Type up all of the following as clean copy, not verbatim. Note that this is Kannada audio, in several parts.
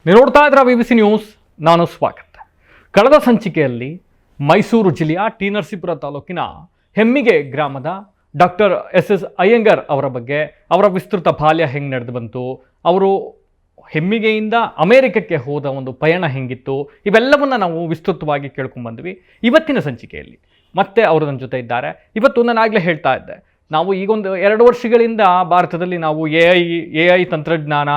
ನೀವು ನೋಡ್ತಾ ಇದ್ರ BBC ನ್ಯೂಸ್. ನಾನು ಸ್ವಾಗತ. ಕಳೆದ ಸಂಚಿಕೆಯಲ್ಲಿ ಮೈಸೂರು ಜಿಲ್ಲೆಯ ಟಿ ನರಸೀಪುರ ತಾಲೂಕಿನ ಹೆಮ್ಮಿಗೆ ಗ್ರಾಮದ ಡಾಕ್ಟರ್ SS ಅಯ್ಯಂಗಾರ್ ಅವರ ಬಗ್ಗೆ, ಅವರ ವಿಸ್ತೃತ ಬಾಲ್ಯ ಹೆಂಗೆ ನಡೆದು ಬಂತು, ಅವರು ಹೆಮ್ಮಿಗೆಯಿಂದ ಅಮೆರಿಕಕ್ಕೆ ಹೋದ ಒಂದು ಪಯಣ ಹೆಂಗಿತ್ತು, ಇವೆಲ್ಲವನ್ನ ನಾವು ವಿಸ್ತೃತವಾಗಿ ಕೇಳ್ಕೊಂಡ್ಬಂದ್ವಿ. ಇವತ್ತಿನ ಸಂಚಿಕೆಯಲ್ಲಿ ಮತ್ತೆ ಅವರು ನನ್ನ ಜೊತೆ ಇದ್ದಾರೆ. ಇವತ್ತು ನಾನು ಆಗಲೇ ಹೇಳ್ತಾ ಇದ್ದೆ, ನಾವು ಈಗೊಂದು 2 ವರ್ಷಗಳಿಂದ ಭಾರತದಲ್ಲಿ ನಾವು AI ತಂತ್ರಜ್ಞಾನ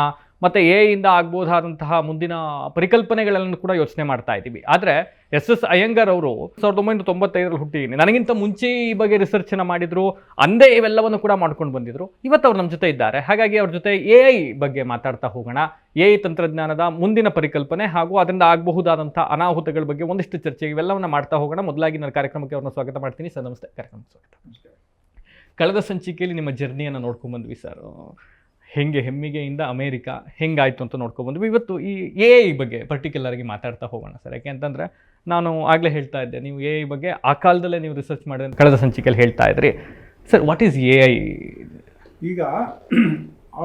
ಮತ್ತು AI ಆಗ್ಬೋದಾದಂತಹ ಮುಂದಿನ ಪರಿಕಲ್ಪನೆಗಳನ್ನು ಕೂಡ ಯೋಚನೆ ಮಾಡ್ತಾ ಇದ್ದೀವಿ. ಆದರೆ SS ಅಯ್ಯಂಗಾರ್ ಅವರು 1995ರಲ್ಲಿ ಹುಟ್ಟಿ, ನನಗಿಂತ ಮುಂಚೆ ಈ ಬಗ್ಗೆ ರಿಸರ್ಚನ್ನು ಮಾಡಿದ್ರು, ಅಂದೇ ಇವೆಲ್ಲವನ್ನು ಕೂಡ ಮಾಡ್ಕೊಂಡು ಬಂದಿದ್ರು. ಇವತ್ತು ಅವ್ರು ನಮ್ಮ ಜೊತೆ ಇದ್ದಾರೆ. ಹಾಗಾಗಿ ಅವ್ರ ಜೊತೆ AI ಬಗ್ಗೆ ಮಾತಾಡ್ತಾ ಹೋಗೋಣ. AI ತಂತ್ರಜ್ಞಾನದ ಮುಂದಿನ ಪರಿಕಲ್ಪನೆ ಹಾಗೂ ಅದರಿಂದ ಆಗಬಹುದಾದಂಥ ಅನಾಹುತಗಳ ಬಗ್ಗೆ ಒಂದಿಷ್ಟು ಚರ್ಚೆ, ಇವೆಲ್ಲವನ್ನು ಮಾಡ್ತಾ ಹೋಗೋಣ. ಮೊದಲಾಗಿ ನನ್ನ ಕಾರ್ಯಕ್ರಮಕ್ಕೆ ಅವ್ರನ್ನ ಸ್ವಾಗತ ಮಾಡ್ತೀನಿ. ಸರ್ ನಮಸ್ತೆ. ಕಾರ್ಯಕ್ರಮಕ್ಕೆ ಸ್ವಾಗತ. ಕಳೆದ ಸಂಚಿಕೆಯಲ್ಲಿ ನಿಮ್ಮ ಜರ್ನಿಯನ್ನು ನೋಡ್ಕೊಂಡ್ಬಂದ್ವಿ ಸರ್. ಹೆಂಗೆ ಹೆಮ್ಮಿಗೆಯಿಂದ ಅಮೇರಿಕಾ ಹೆಂಗಾಯಿತು ಅಂತ ನೋಡ್ಕೊಬಂದ್ವಿ. ಇವತ್ತು ಈ AI ಬಗ್ಗೆ ಪರ್ಟಿಕ್ಯುಲರಾಗಿ ಮಾತಾಡ್ತಾ ಹೋಗೋಣ ಸರ್. ಯಾಕೆ ಅಂತಂದರೆ ನಾನು ಆಗಲೇ ಹೇಳ್ತಾ ಇದ್ದೆ, ನೀವು AI ಬಗ್ಗೆ ಆ ಕಾಲದಲ್ಲೇ ನೀವು ರಿಸರ್ಚ್ ಮಾಡಿದ ಕಳೆದ ಸಂಚಿಕೆಯಲ್ಲಿ ಹೇಳ್ತಾ ಇದ್ರಿ ಸರ್. What is AI? ಈಗ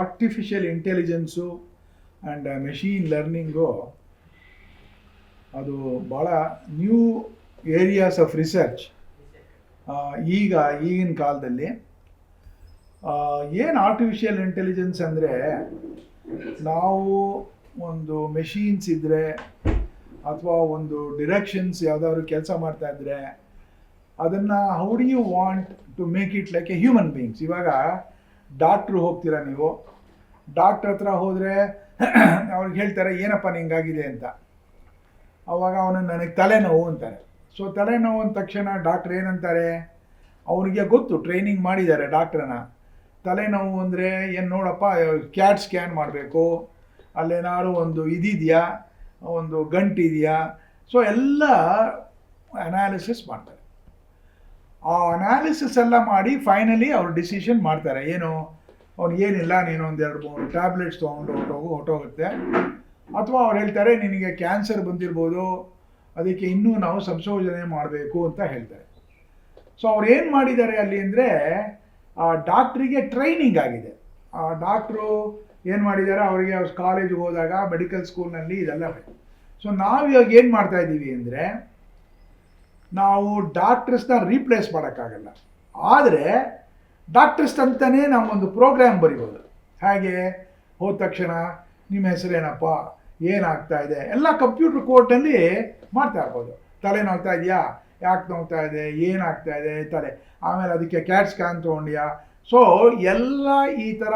artificial intelligence and machine learning ಅದು ಭಾಳ ನ್ಯೂ ಏರಿಯಾಸ್ ಆಫ್ ರಿಸರ್ಚ್ ಈಗಿನ ಕಾಲದಲ್ಲಿ. ಏನು ಆರ್ಟಿಫಿಷಿಯಲ್ ಇಂಟೆಲಿಜೆನ್ಸ್ ಅಂದರೆ, ನಾವು ಒಂದು ಮೆಷೀನ್ಸ್ ಇದ್ದರೆ ಅಥವಾ ಒಂದು ಡಿರೆಕ್ಷನ್ಸ್ ಯಾವುದಾದ್ರು ಕೆಲಸ ಮಾಡ್ತಾ ಇದ್ದರೆ ಅದನ್ನು how do you want to make it like a human beings. ಇವಾಗ ಡಾಕ್ಟ್ರು ಹೋಗ್ತೀರಾ ನೀವು, ಡಾಕ್ಟ್ರ್ ಹತ್ರ ಹೋದರೆ ಅವ್ರಿಗೆ ಹೇಳ್ತಾರೆ ಏನಪ್ಪ ನಿಂಗಾಗಿದೆ ಅಂತ. ಅವಾಗ ಅವನು ನನಗೆ ತಲೆನೋವು ಅಂತಾರೆ. ಸೊ ತಲೆನೋವು ಅಂದ ತಕ್ಷಣ ಡಾಕ್ಟ್ರ್ ಏನಂತಾರೆ, ಅವನಿಗೆ ಗೊತ್ತು, ಟ್ರೈನಿಂಗ್ ಮಾಡಿದ್ದಾರೆ ಡಾಕ್ಟ್ರನ್ನ. ತಲೆನೋವು ಅಂದರೆ ಏನು ನೋಡಪ್ಪ, ಕ್ಯಾಟ್ ಸ್ಕ್ಯಾನ್ ಮಾಡಬೇಕು, ಅಲ್ಲೇನಾದ್ರು ಒಂದು ಇದಿದೆಯಾ, ಒಂದು ಗಂಟಿದೆಯಾ. ಸೊ ಎಲ್ಲ ಅನಾಲಿಸಿಸ್ ಮಾಡ್ತಾರೆ. ಆ ಅನಾಲಿಸಿಸ್ ಎಲ್ಲ ಮಾಡಿ ಫೈನಲಿ ಅವ್ರು ಡಿಸಿಷನ್ ಮಾಡ್ತಾರೆ. ಏನು, ಏನಿಲ್ಲ, ನೀನು ಒಂದು 2-3 ಟ್ಯಾಬ್ಲೆಟ್ಸ್ ತೊಗೊಂಡು ಹೊಟ್ಟೋಗುತ್ತೆ. ಅಥವಾ ಅವ್ರು ಹೇಳ್ತಾರೆ ನಿನಗೆ ಕ್ಯಾನ್ಸರ್ ಬಂದಿರ್ಬೋದು, ಅದಕ್ಕೆ ಇನ್ನೂ ನಾವು ಸಂಶೋಧನೆ ಮಾಡಬೇಕು ಅಂತ ಹೇಳ್ತಾರೆ. ಸೊ ಅವ್ರು ಏನು ಮಾಡಿದ್ದಾರೆ ಅಲ್ಲಿ ಅಂದರೆ, ಆ ಡಾಕ್ಟ್ರಿಗೆ ಟ್ರೈನಿಂಗ್ ಆಗಿದೆ. ಆ ಡಾಕ್ಟ್ರು ಏನು ಮಾಡಿದ್ದಾರೆ, ಅವರಿಗೆ ಅವ್ರ ಕಾಲೇಜಿಗೆ ಹೋದಾಗ ಮೆಡಿಕಲ್ ಸ್ಕೂಲ್ನಲ್ಲಿ ಇದೆಲ್ಲ. ಸೊ ನಾವು ಇವಾಗ ಏನು ಮಾಡ್ತಾ ಇದ್ದೀವಿ ಅಂದರೆ, ನಾವು ಡಾಕ್ಟರ್ಸ್ನ ರೀಪ್ಲೇಸ್ ಮಾಡೋಕ್ಕಾಗಲ್ಲ, ಆದರೆ ಡಾಕ್ಟರ್ಸ್ ಅಂತಲೇ ನಾವು ಒಂದು ಪ್ರೋಗ್ರಾಮ್ ಬರಿಬೋದು. ಹಾಗೆ ಹೋದ ತಕ್ಷಣ ನಿಮ್ಮ ಹೆಸರೇನಪ್ಪ, ಏನಾಗ್ತಾ ಇದೆ, ಎಲ್ಲ ಕಂಪ್ಯೂಟರ್ ಕೋರ್ಟಲ್ಲಿ ಮಾಡ್ತಾ ಇರ್ಬೋದು. ತಲೆ ನೋವ್ತಾ ಇದೆಯಾ, ಯಾಕೆ ನೋವ್ತಾ ಇದೆ, ಏನಾಗ್ತಾ ಇದೆ ತಲೆ, ಆಮೇಲೆ ಅದಕ್ಕೆ ಕ್ಯಾಟ್ ಸ್ಕ್ಯಾನ್ ತೊಗೊಂಡ್ಯಾ. ಸೊ ಎಲ್ಲ ಈ ಥರ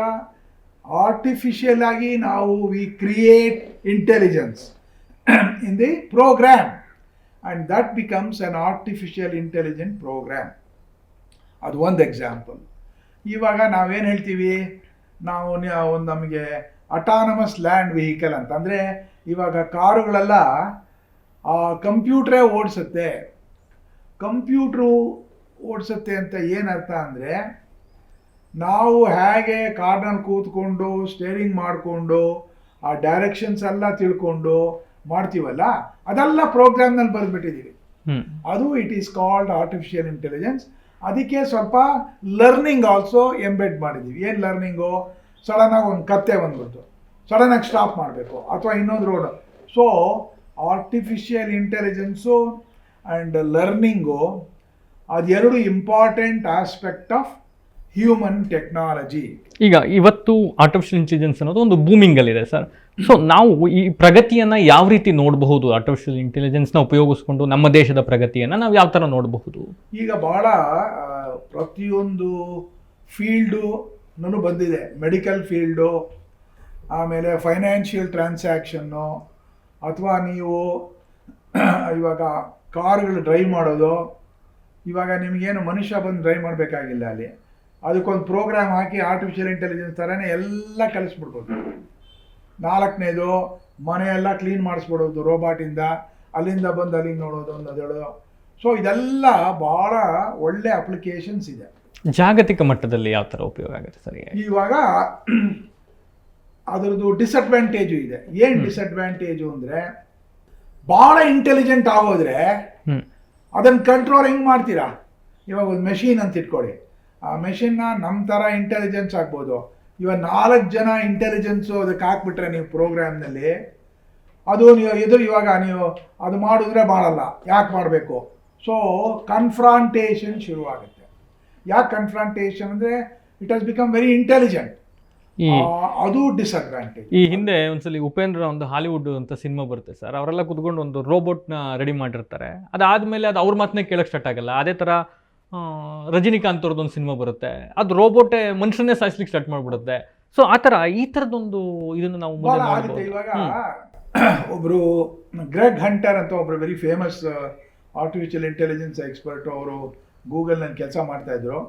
ಆರ್ಟಿಫಿಷಿಯಲ್ ಆಗಿ ನಾವು we create intelligence in the program and that becomes an artificial intelligent program. ಅದು ಒಂದು ಎಕ್ಸಾಂಪಲ್. ಇವಾಗ ನಾವೇನು ಹೇಳ್ತೀವಿ, ನಾವು ಒಂದು ನಮಗೆ ಅಟಾನಮಸ್ ಲ್ಯಾಂಡ್ ವೆಹಿಕಲ್ ಅಂತ ಅಂದರೆ, ಇವಾಗ ಕಾರುಗಳೆಲ್ಲ ಕಂಪ್ಯೂಟ್ರೇ ಓಡಿಸುತ್ತೆ. ಕಂಪ್ಯೂಟ್ರು ಓಡಿಸುತ್ತೆ ಅಂತ ಏನರ್ಥ ಅಂದರೆ, ನಾವು ಹೇಗೆ ಕಾರ್ನಲ್ಲಿ ಕೂತ್ಕೊಂಡು ಸ್ಟೇರಿಂಗ್ ಮಾಡಿಕೊಂಡು ಆ ಡೈರೆಕ್ಷನ್ಸ್ ಎಲ್ಲ ತಿಳ್ಕೊಂಡು ಮಾಡ್ತೀವಲ್ಲ, ಅದೆಲ್ಲ ಪ್ರೋಗ್ರಾಮ್ನಲ್ಲಿ ಬರೆದ್ಬಿಟ್ಟಿದ್ದೀವಿ. ಅದು it is called artificial intelligence. ಅದಕ್ಕೆ ಸ್ವಲ್ಪ ಲರ್ನಿಂಗ್ ಆಲ್ಸೋ ಎಂಬೆಡ್ ಮಾಡಿದ್ದೀವಿ. ಏನು ಲರ್ನಿಂಗು, ಸಡನ್ನಾಗಿ ಒಂದು ಕತ್ತೆ ಬಂದ್ಬಿಡ್ತು, ಸಡನ್ನಾಗಿ ಸ್ಟಾಪ್ ಮಾಡಬೇಕು, ಅಥವಾ ಇನ್ನೊಂದು road. So artificial intelligence and learning ಅದೆರಡು important aspect of human technology. ಈಗ ಇವತ್ತು ಆರ್ಟಿಫಿಷಿಯಲ್ ಇಂಟೆಲಿಜೆನ್ಸ್ ಅನ್ನೋದು ಒಂದು ಬೂಮಿಂಗಲ್ಲಿದೆ ಸರ್. ಸೊ ನಾವು ಈ ಪ್ರಗತಿಯನ್ನು ಯಾವ ರೀತಿ ನೋಡಬಹುದು, ಆರ್ಟಿಫಿಷಿಯಲ್ ಇಂಟೆಲಿಜೆನ್ಸ್ನ ಉಪಯೋಗಿಸ್ಕೊಂಡು ನಮ್ಮ ದೇಶದ ಪ್ರಗತಿಯನ್ನು ನಾವು ಯಾವ ಥರ ನೋಡಬಹುದು? ಈಗ ಭಾಳ ಪ್ರತಿಯೊಂದು ಫೀಲ್ಡು ಬಂದಿದೆ. ಮೆಡಿಕಲ್ ಫೀಲ್ಡು, ಆಮೇಲೆ ಫೈನಾನ್ಷಿಯಲ್ ಟ್ರಾನ್ಸಾಕ್ಷನ್ನು, ಅಥವಾ ನೀವು ಇವಾಗ ಕಾರ್ಗಳು ಡ್ರೈವ್ ಮಾಡೋದು. ಇವಾಗ ನಿಮಗೇನು ಮನುಷ್ಯ ಬಂದು ಡ್ರೈವ್ ಮಾಡಬೇಕಾಗಿಲ್ಲ, ಅಲ್ಲಿ ಅದಕ್ಕೊಂದು ಪ್ರೋಗ್ರಾಮ್ ಹಾಕಿ ಆರ್ಟಿಫಿಷಿಯಲ್ ಇಂಟೆಲಿಜೆನ್ಸ್ ಥರನೇ ಎಲ್ಲ ಕಲಿಸ್ಬಿಡ್ಬೋದು. 4ನೇದು ಮನೆಯೆಲ್ಲ ಕ್ಲೀನ್ ಮಾಡಿಸ್ಬಿಡೋದು ರೋಬೋಟಿಂದ, ಅಲ್ಲಿಂದ ಬಂದು ಅಲ್ಲಿಂದ ನೋಡೋದು, ಅನ್ನೋದು. ಸೊ ಇದೆಲ್ಲ ಭಾಳ ಒಳ್ಳೆ ಅಪ್ಲಿಕೇಶನ್ಸ್ ಇದೆ. ಜಾಗತಿಕ ಮಟ್ಟದಲ್ಲಿ ಯಾವ ಥರ ಉಪಯೋಗ ಆಗುತ್ತೆ ಸರಿ? ಇವಾಗ ಅದರದ್ದು ಡಿಸಡ್ವಾಂಟೇಜು ಇದೆ. ಏನು ಡಿಸಡ್ವಾಂಟೇಜು ಅಂದರೆ, ಭಾಳ ಇಂಟೆಲಿಜೆಂಟ್ ಆಗೋದ್ರೆ ಅದನ್ನು ಕಂಟ್ರೋಲ್ ಹೆಂಗೆ ಮಾಡ್ತೀರಾ? ಇವಾಗ ಒಂದು ಮೆಷಿನ್ ಅಂತ ಇಟ್ಕೊಳ್ಳಿ, ಆ ಮೆಷಿನ್ನ ನಮ್ಮ ಥರ ಇಂಟೆಲಿಜೆನ್ಸ್ ಆಗ್ಬೋದು. ಇವಾಗ 4 ಜನ ಇಂಟೆಲಿಜೆನ್ಸು ಅದಕ್ಕೆ ಹಾಕ್ಬಿಟ್ರೆ ನೀವು ಪ್ರೋಗ್ರಾಮ್ನಲ್ಲಿ, ಅದು ನೀವು ಇವಾಗ ನೀವು ಅದು ಮಾಡಿದ್ರೆ ಮಾಡಲ್ಲ, ಯಾಕೆ ಮಾಡಬೇಕು? ಸೊ ಕನ್ಫ್ರಾಂಟೇಷನ್ ಶುರುವಾಗುತ್ತೆ. ಯಾಕೆ ಕನ್ಫ್ರಾಂಟೇಷನ್ ಅಂದರೆ it has become very intelligent. ಅದು ಡಿಸ್ಅಡ್ವಾಂಟೇಜ್. ಈ ಹಿಂದೆ ಒಂದ್ಸಲಿ ಉಪೇಂದ್ರ ಒಂದು ಹಾಲಿವುಡ್ ಅಂತ ಸಿನಿಮಾ ಬರುತ್ತೆ ಸರ್, ಅವರೆಲ್ಲ ಕುತ್ಕೊಂಡು ಒಂದು ರೋಬೋಟ್ನ ರೆಡಿ ಮಾಡಿರ್ತಾರೆ. ಅದಾದಮೇಲೆ ಅದು ಅವ್ರ ಮಾತನ್ನೇ ಕೇಳಕ್ಕೆ ಸ್ಟಾರ್ಟ್ ಆಗಲ್ಲ. ಅದೇ ಥರ ರಜನಿಕಾಂತ್ ಅವ್ರದ್ದು ಒಂದು ಸಿನಿಮಾ ಬರುತ್ತೆ, ಅದು ರೋಬೋಟೇ ಮನುಷ್ಯನ್ನೇ ಸಾಯಿಸ್ಲಿಕ್ಕೆ ಸ್ಟಾರ್ಟ್ ಮಾಡಿಬಿಡುತ್ತೆ. ಸೊ ಆ ಥರ ಈ ಥರದೊಂದು ಇದನ್ನು ನಾವು ಮುಂದೆ ಆಗುತ್ತೆ. ಇವಾಗ ಒಬ್ಬರು ಗ್ರೆಗ್ ಹಂಟರ್ ಅಂತ ಒಬ್ಬರು very famous artificial intelligence expert, ಅವರು ಗೂಗಲ್ನಲ್ಲಿ ಕೆಲಸ ಮಾಡ್ತಾಯಿದ್ರು.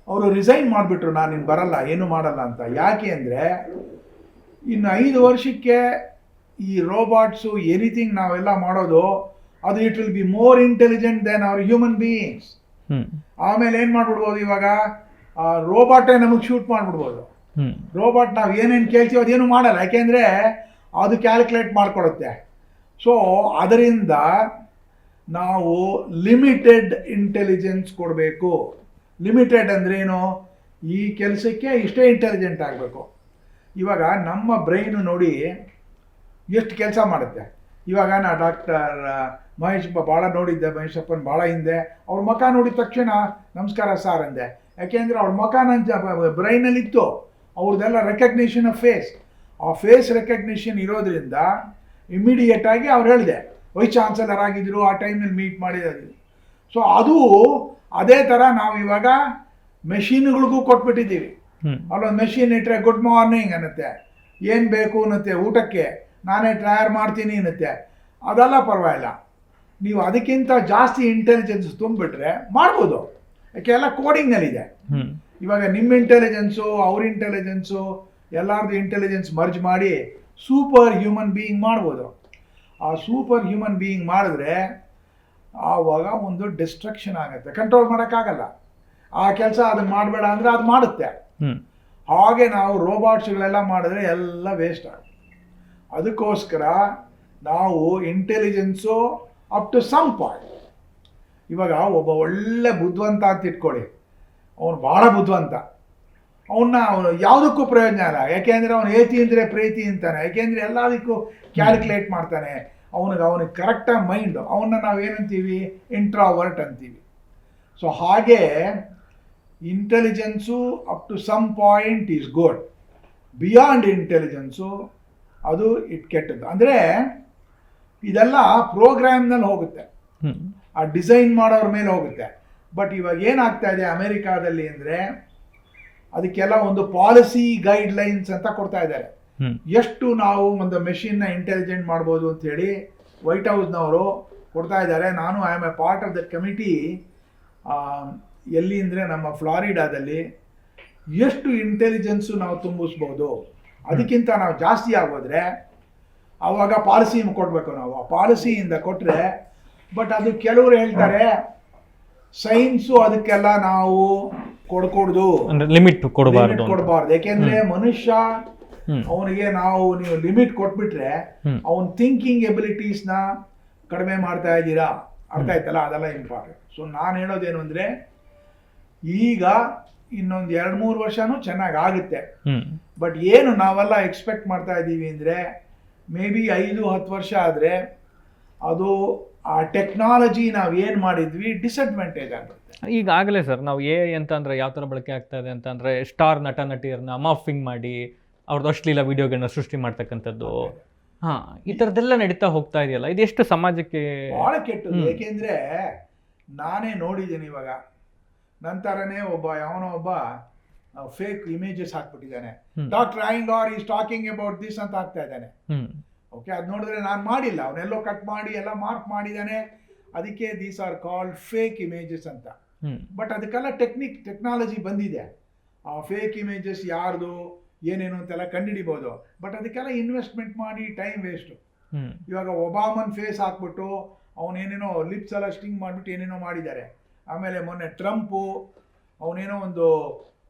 ಅವರು ರಿಸೈನ್ ಮಾಡಿಬಿಟ್ರು, ನಾನು ಇನ್ನು ಬರಲ್ಲ, ಏನೂ ಮಾಡಲ್ಲ ಅಂತ. ಯಾಕೆ ಅಂದರೆ ಇನ್ನು 5 ವರ್ಷಕ್ಕೆ ಈ ರೋಬೋಟ್ಸು ಎನಿಥಿಂಗ್ ನಾವೆಲ್ಲ ಮಾಡೋದು ಅದು it will be more intelligent than our human beings. ಆಮೇಲೆ ಏನು ಮಾಡಿಬಿಡ್ಬೋದು, ಇವಾಗ ರೋಬೋಟೇ ನಮಗೆ ಶೂಟ್ ಮಾಡಿಬಿಡ್ಬೋದು. ರೋಬೋಟ್ ನಾವು ಏನೇನು ಕೇಳ್ತೀವಿ ಅದೇನು ಮಾಡಲ್ಲ, ಯಾಕೆಂದರೆ ಅದು ಕ್ಯಾಲ್ಕುಲೇಟ್ ಮಾಡ್ಕೊಳುತ್ತೆ. ಸೊ ಅದರಿಂದ ನಾವು ಲಿಮಿಟೆಡ್ ಇಂಟೆಲಿಜೆನ್ಸ್ ಕೊಡಬೇಕು. ಲಿಮಿಟೆಡ್ ಅಂದ್ರೇನು, ಈ ಕೆಲಸಕ್ಕೆ ಇಷ್ಟೇ ಇಂಟೆಲಿಜೆಂಟ್ ಆಗಬೇಕು. ಇವಾಗ ನಮ್ಮ ಬ್ರೈನು ನೋಡಿ ಎಷ್ಟು ಕೆಲಸ ಮಾಡುತ್ತೆ. ಇವಾಗ ನಾ ಡಾಕ್ಟರ್ ಮಹೇಶಪ್ಪ ಭಾಳ ನೋಡಿದ್ದೆ, ಮಹೇಶಪ್ಪನ ಭಾಳ ಹಿಂದೆ. ಅವ್ರ ಮುಖ ನೋಡಿದ ತಕ್ಷಣ ನಮಸ್ಕಾರ ಸಾರ್ ಅಂದೆ, ಯಾಕೆಂದರೆ ಅವ್ರ ಮುಖ ನನ್ನ ಬ್ರೈನಲ್ಲಿತ್ತು. ಅವ್ರದ್ದೆಲ್ಲ ರೆಕಗ್ನಿಷನ್ ಆಫ್ ಫೇಸ್, ಆ ಫೇಸ್ ರೆಕಗ್ನಿಷನ್ ಇರೋದ್ರಿಂದ ಇಮ್ಮಿಡಿಯೇಟಾಗಿ ಅವ್ರು ಹೇಳಿದೆ ವೈಸ್ ಚಾನ್ಸಲರ್ ಆಗಿದ್ದರು, ಆ ಟೈಮಲ್ಲಿ ಮೀಟ್ ಮಾಡಿದ್ರು. ಸೊ ಅದು ಅದೇ ಥರ ನಾವು ಇವಾಗ ಮೆಷಿನ್ಗಳಿಗೂ ಕೊಟ್ಬಿಟ್ಟಿದ್ದೀವಿ. ಅಲ್ಲೊಂದು ಮೆಷಿನ್ ಇಟ್ಟರೆ ಗುಡ್ ಮಾರ್ನಿಂಗ್ ಅನ್ನತ್ತೆ, ಏನು ಬೇಕು ಅನ್ನತ್ತೆ, ಊಟಕ್ಕೆ ನಾನೇ ತಯಾರು ಮಾಡ್ತೀನಿ ಅನ್ನತ್ತೆ. ಅದೆಲ್ಲ ಪರವಾಗಿಲ್ಲ, ನೀವು ಅದಕ್ಕಿಂತ ಜಾಸ್ತಿ ಇಂಟೆಲಿಜೆನ್ಸ್ ತುಂಬಿಬಿಟ್ರೆ ಮಾಡ್ಬೋದು. ಯಾಕೆ ಎಲ್ಲ ಕೋಡಿಂಗ್ನಲ್ಲಿದೆ. ಇವಾಗ ನಿಮ್ಮ ಇಂಟೆಲಿಜೆನ್ಸು ಅವ್ರ ಇಂಟೆಲಿಜೆನ್ಸು ಎಲ್ಲರದ್ದು ಇಂಟೆಲಿಜೆನ್ಸ್ ಮರ್ಜ್ ಮಾಡಿ ಸೂಪರ್ ಹ್ಯೂಮನ್ ಬೀಯಿಂಗ್ ಮಾಡ್ಬೋದು. ಆ ಸೂಪರ್ ಹ್ಯೂಮನ್ ಬೀಯಿಂಗ್ ಮಾಡಿದ್ರೆ ಆವಾಗ ಒಂದು ಡಿಸ್ಟ್ರಕ್ಷನ್ ಆಗುತ್ತೆ, ಕಂಟ್ರೋಲ್ ಮಾಡೋಕ್ಕಾಗಲ್ಲ. ಆ ಕೆಲಸ ಅದನ್ನು ಮಾಡಬೇಡ ಅಂದರೆ ಅದು ಮಾಡುತ್ತೆ. ಹಾಗೆ ನಾವು ರೋಬೋಟ್ಸ್ಗಳೆಲ್ಲ ಮಾಡಿದ್ರೆ ಎಲ್ಲ ವೇಸ್ಟ್ ಆಗುತ್ತೆ. ಅದಕ್ಕೋಸ್ಕರ ನಾವು intelligence up to some point. ಇವಾಗ ಒಬ್ಬ ಒಳ್ಳೆ ಬುದ್ಧಿವಂತ ಅಂತ ಇಟ್ಕೊಳ್ಳಿ, ಅವನು ಭಾಳ ಬುದ್ಧಿವಂತ, ಅವನು ಯಾವುದಕ್ಕೂ ಪ್ರಯೋಜನ ಇಲ್ಲ. ಯಾಕೆಂದರೆ ಅವನು ಏತಿ ಅಂದರೆ ಪ್ರೀತಿ ಅಂತಾನೆ, ಯಾಕೆಂದರೆ ಎಲ್ಲದಕ್ಕೂ ಕ್ಯಾಲ್ಕುಲೇಟ್ ಮಾಡ್ತಾನೆ. ಅವನಿಗೆ ಕರೆಕ್ಟಾಗಿ ಮೈಂಡು, ಅವನ್ನ ನಾವು ಏನಂತೀವಿ, ಇಂಟ್ರಾವರ್ಟ್ ಅಂತೀವಿ. ಸೊ ಹಾಗೆ intelligence up to some point is good. Beyond intelligence ಅದು ಕೆಟ್ಟದ್ದು. ಅಂದರೆ ಇದೆಲ್ಲ ಪ್ರೋಗ್ರಾಮ್ನಲ್ಲಿ ಹೋಗುತ್ತೆ, ಆ ಡಿಸೈನ್ ಮಾಡೋರ ಮೇಲೆ ಹೋಗುತ್ತೆ. ಬಟ್ ಇವಾಗ ಏನಾಗ್ತಾ ಇದೆ ಅಮೆರಿಕಾದಲ್ಲಿ ಅಂದರೆ ಅದಕ್ಕೆಲ್ಲ ಒಂದು ಪಾಲಿಸಿ ಗೈಡ್ಲೈನ್ಸ್ ಅಂತ ಕೊಡ್ತಾ ಇದ್ದಾರೆ. ಎಷ್ಟು ನಾವು ಒಂದು ಮೆಷಿನ್ನ ಇಂಟೆಲಿಜೆಂಟ್ ಮಾಡ್ಬೋದು ಅಂಥೇಳಿ ವೈಟ್ ಹೌಸ್ನವರು ಕೊಡ್ತಾ ಇದ್ದಾರೆ. ನಾನು I am A part of the committee. ಎಲ್ಲಿ ಅಂದರೆ ನಮ್ಮ ಫ್ಲಾರಿಡಾದಲ್ಲಿ ಎಷ್ಟು ಇಂಟೆಲಿಜೆನ್ಸು ನಾವು ತುಂಬಿಸ್ಬೋದು, ಅದಕ್ಕಿಂತ ನಾವು ಜಾಸ್ತಿ ಆಗೋದ್ರೆ ಆವಾಗ ಪಾಲಿಸಿ ಕೊಡಬೇಕು ನಾವು. ಆ ಪಾಲಿಸಿಯಿಂದ ಕೊಟ್ಟರೆ, ಬಟ್ ಅದು ಕೆಲವರು ಹೇಳ್ತಾರೆ ಸೈನ್ಸು ಅದಕ್ಕೆಲ್ಲ ನಾವು ಕೊಡ್ಕೊಡ್ದು, ಲಿಮಿಟ್ ಕೊಡಬಾರ್ದು. ಯಾಕೆಂದರೆ ಮನುಷ್ಯ ಅವನಿಗೆ ನೀವು ಲಿಮಿಟ್ ಕೊಟ್ಬಿಟ್ರೆ ಅವನ ಥಿಂಕಿಂಗ್ ಎಬಿಲಿಟೀಸ್ನ ಕಡಿಮೆ ಮಾಡ್ತಾ ಇದ್ದೀರಾ. ಅರ್ಥ ಆಯ್ತಲ್ಲ, ಅದೆಲ್ಲ ಇಂಪಾರ್ಟೆಂಟ್. ಸೊ ನಾನು ಹೇಳೋದೇನು ಅಂದರೆ ಈಗ ಇನ್ನೊಂದು 2-3 ವರ್ಷನೂ ಚೆನ್ನಾಗಿ ಆಗುತ್ತೆ. ಬಟ್ ಏನು ನಾವೆಲ್ಲ ಎಕ್ಸ್ಪೆಕ್ಟ್ ಮಾಡ್ತಾ ಇದ್ದೀವಿ ಅಂದರೆ ಮೇ ಬಿ 5-10 ವರ್ಷ ಆದರೆ ಅದು ಆ ಟೆಕ್ನಾಲಜಿ ನಾವು ಏನು ಮಾಡಿದ್ವಿ ಡಿಸಡ್ವಾಂಟೇಜ್ ಆಗುತ್ತೆ. ಈಗಾಗಲೇ ಸರ್ ನಾವು ಅಂತಂದರೆ ಯಾವ ಥರ ಬಳಕೆ ಆಗ್ತಾ ಇದೆ ಅಂತಂದರೆ ಸ್ಟಾರ್ ನಟ ನಟಿಯರನ್ನ ಮಾಫಿಂಗ್ ಮಾಡಿ ಅವ್ರದ್ದು ಅಶ್ಲೀಲ ವಿಡಿಯೋಗಳನ್ನ ಸೃಷ್ಟಿ ಮಾಡ್ತಕ್ಕಂಥದ್ದು, ಈ ಥರದ್ದೆಲ್ಲ ನಡೀತಾ ಹೋಗ್ತಾ ಇದೆಯಲ್ಲ, ಇದೆಷ್ಟು ಸಮಾಜಕ್ಕೆ ಭಾಳ ಕೆಟ್ಟದ್ದು. ಏಕೆಂದರೆ ನಾನೇ ನೋಡಿದ್ದೀನಿ. ಇವಾಗ ನಂತರನೇ ಯಾವನೋ ಒಬ್ಬ ಫೇಕ್ ಇಮೇಜಸ್ ಹಾಕ್ಬಿಟ್ಟಿದ್ದಾನೆ. Doctor Iyengar is talking about this ಅಂತ ಹಾಕ್ತಾ ಇದ್ದಾನೆ. ಓಕೆ, ಅದು ನೋಡಿದ್ರೆ ನಾನು ಮಾಡಿಲ್ಲ, ಅವನೆಲ್ಲೋ ಕಟ್ ಮಾಡಿ ಎಲ್ಲ ಮಾರ್ಕ್ ಮಾಡಿದ್ದಾನೆ. ಅದಕ್ಕೆ these are called fake images ಅಂತ. ಬಟ್ ಅದಕ್ಕೆಲ್ಲ ಟೆಕ್ನಾಲಜಿ ಬಂದಿದೆ. ಆ ಫೇಕ್ ಇಮೇಜಸ್ ಯಾರ್ದು ಏನೇನು ಅಂತೆಲ್ಲ ಕಂಡುಹಿಡಿಬೋದು. ಬಟ್ ಅದಕ್ಕೆಲ್ಲ ಇನ್ವೆಸ್ಟ್ಮೆಂಟ್ ಮಾಡಿ ಟೈಮ್ ವೇಸ್ಟು. ಇವಾಗ ಒಬಾಮನ್ ಫೇಸ್ ಹಾಕ್ಬಿಟ್ಟು ಅವನೇನೇನೋ ಲಿಪ್ಸ್ ಎಲ್ಲ ಸ್ಟಿಂಗ್ ಮಾಡಿಬಿಟ್ಟು ಏನೇನೋ ಮಾಡಿದ್ದಾರೆ. ಆಮೇಲೆ ಮೊನ್ನೆ ಟ್ರಂಪು ಅವನೇನೋ ಒಂದು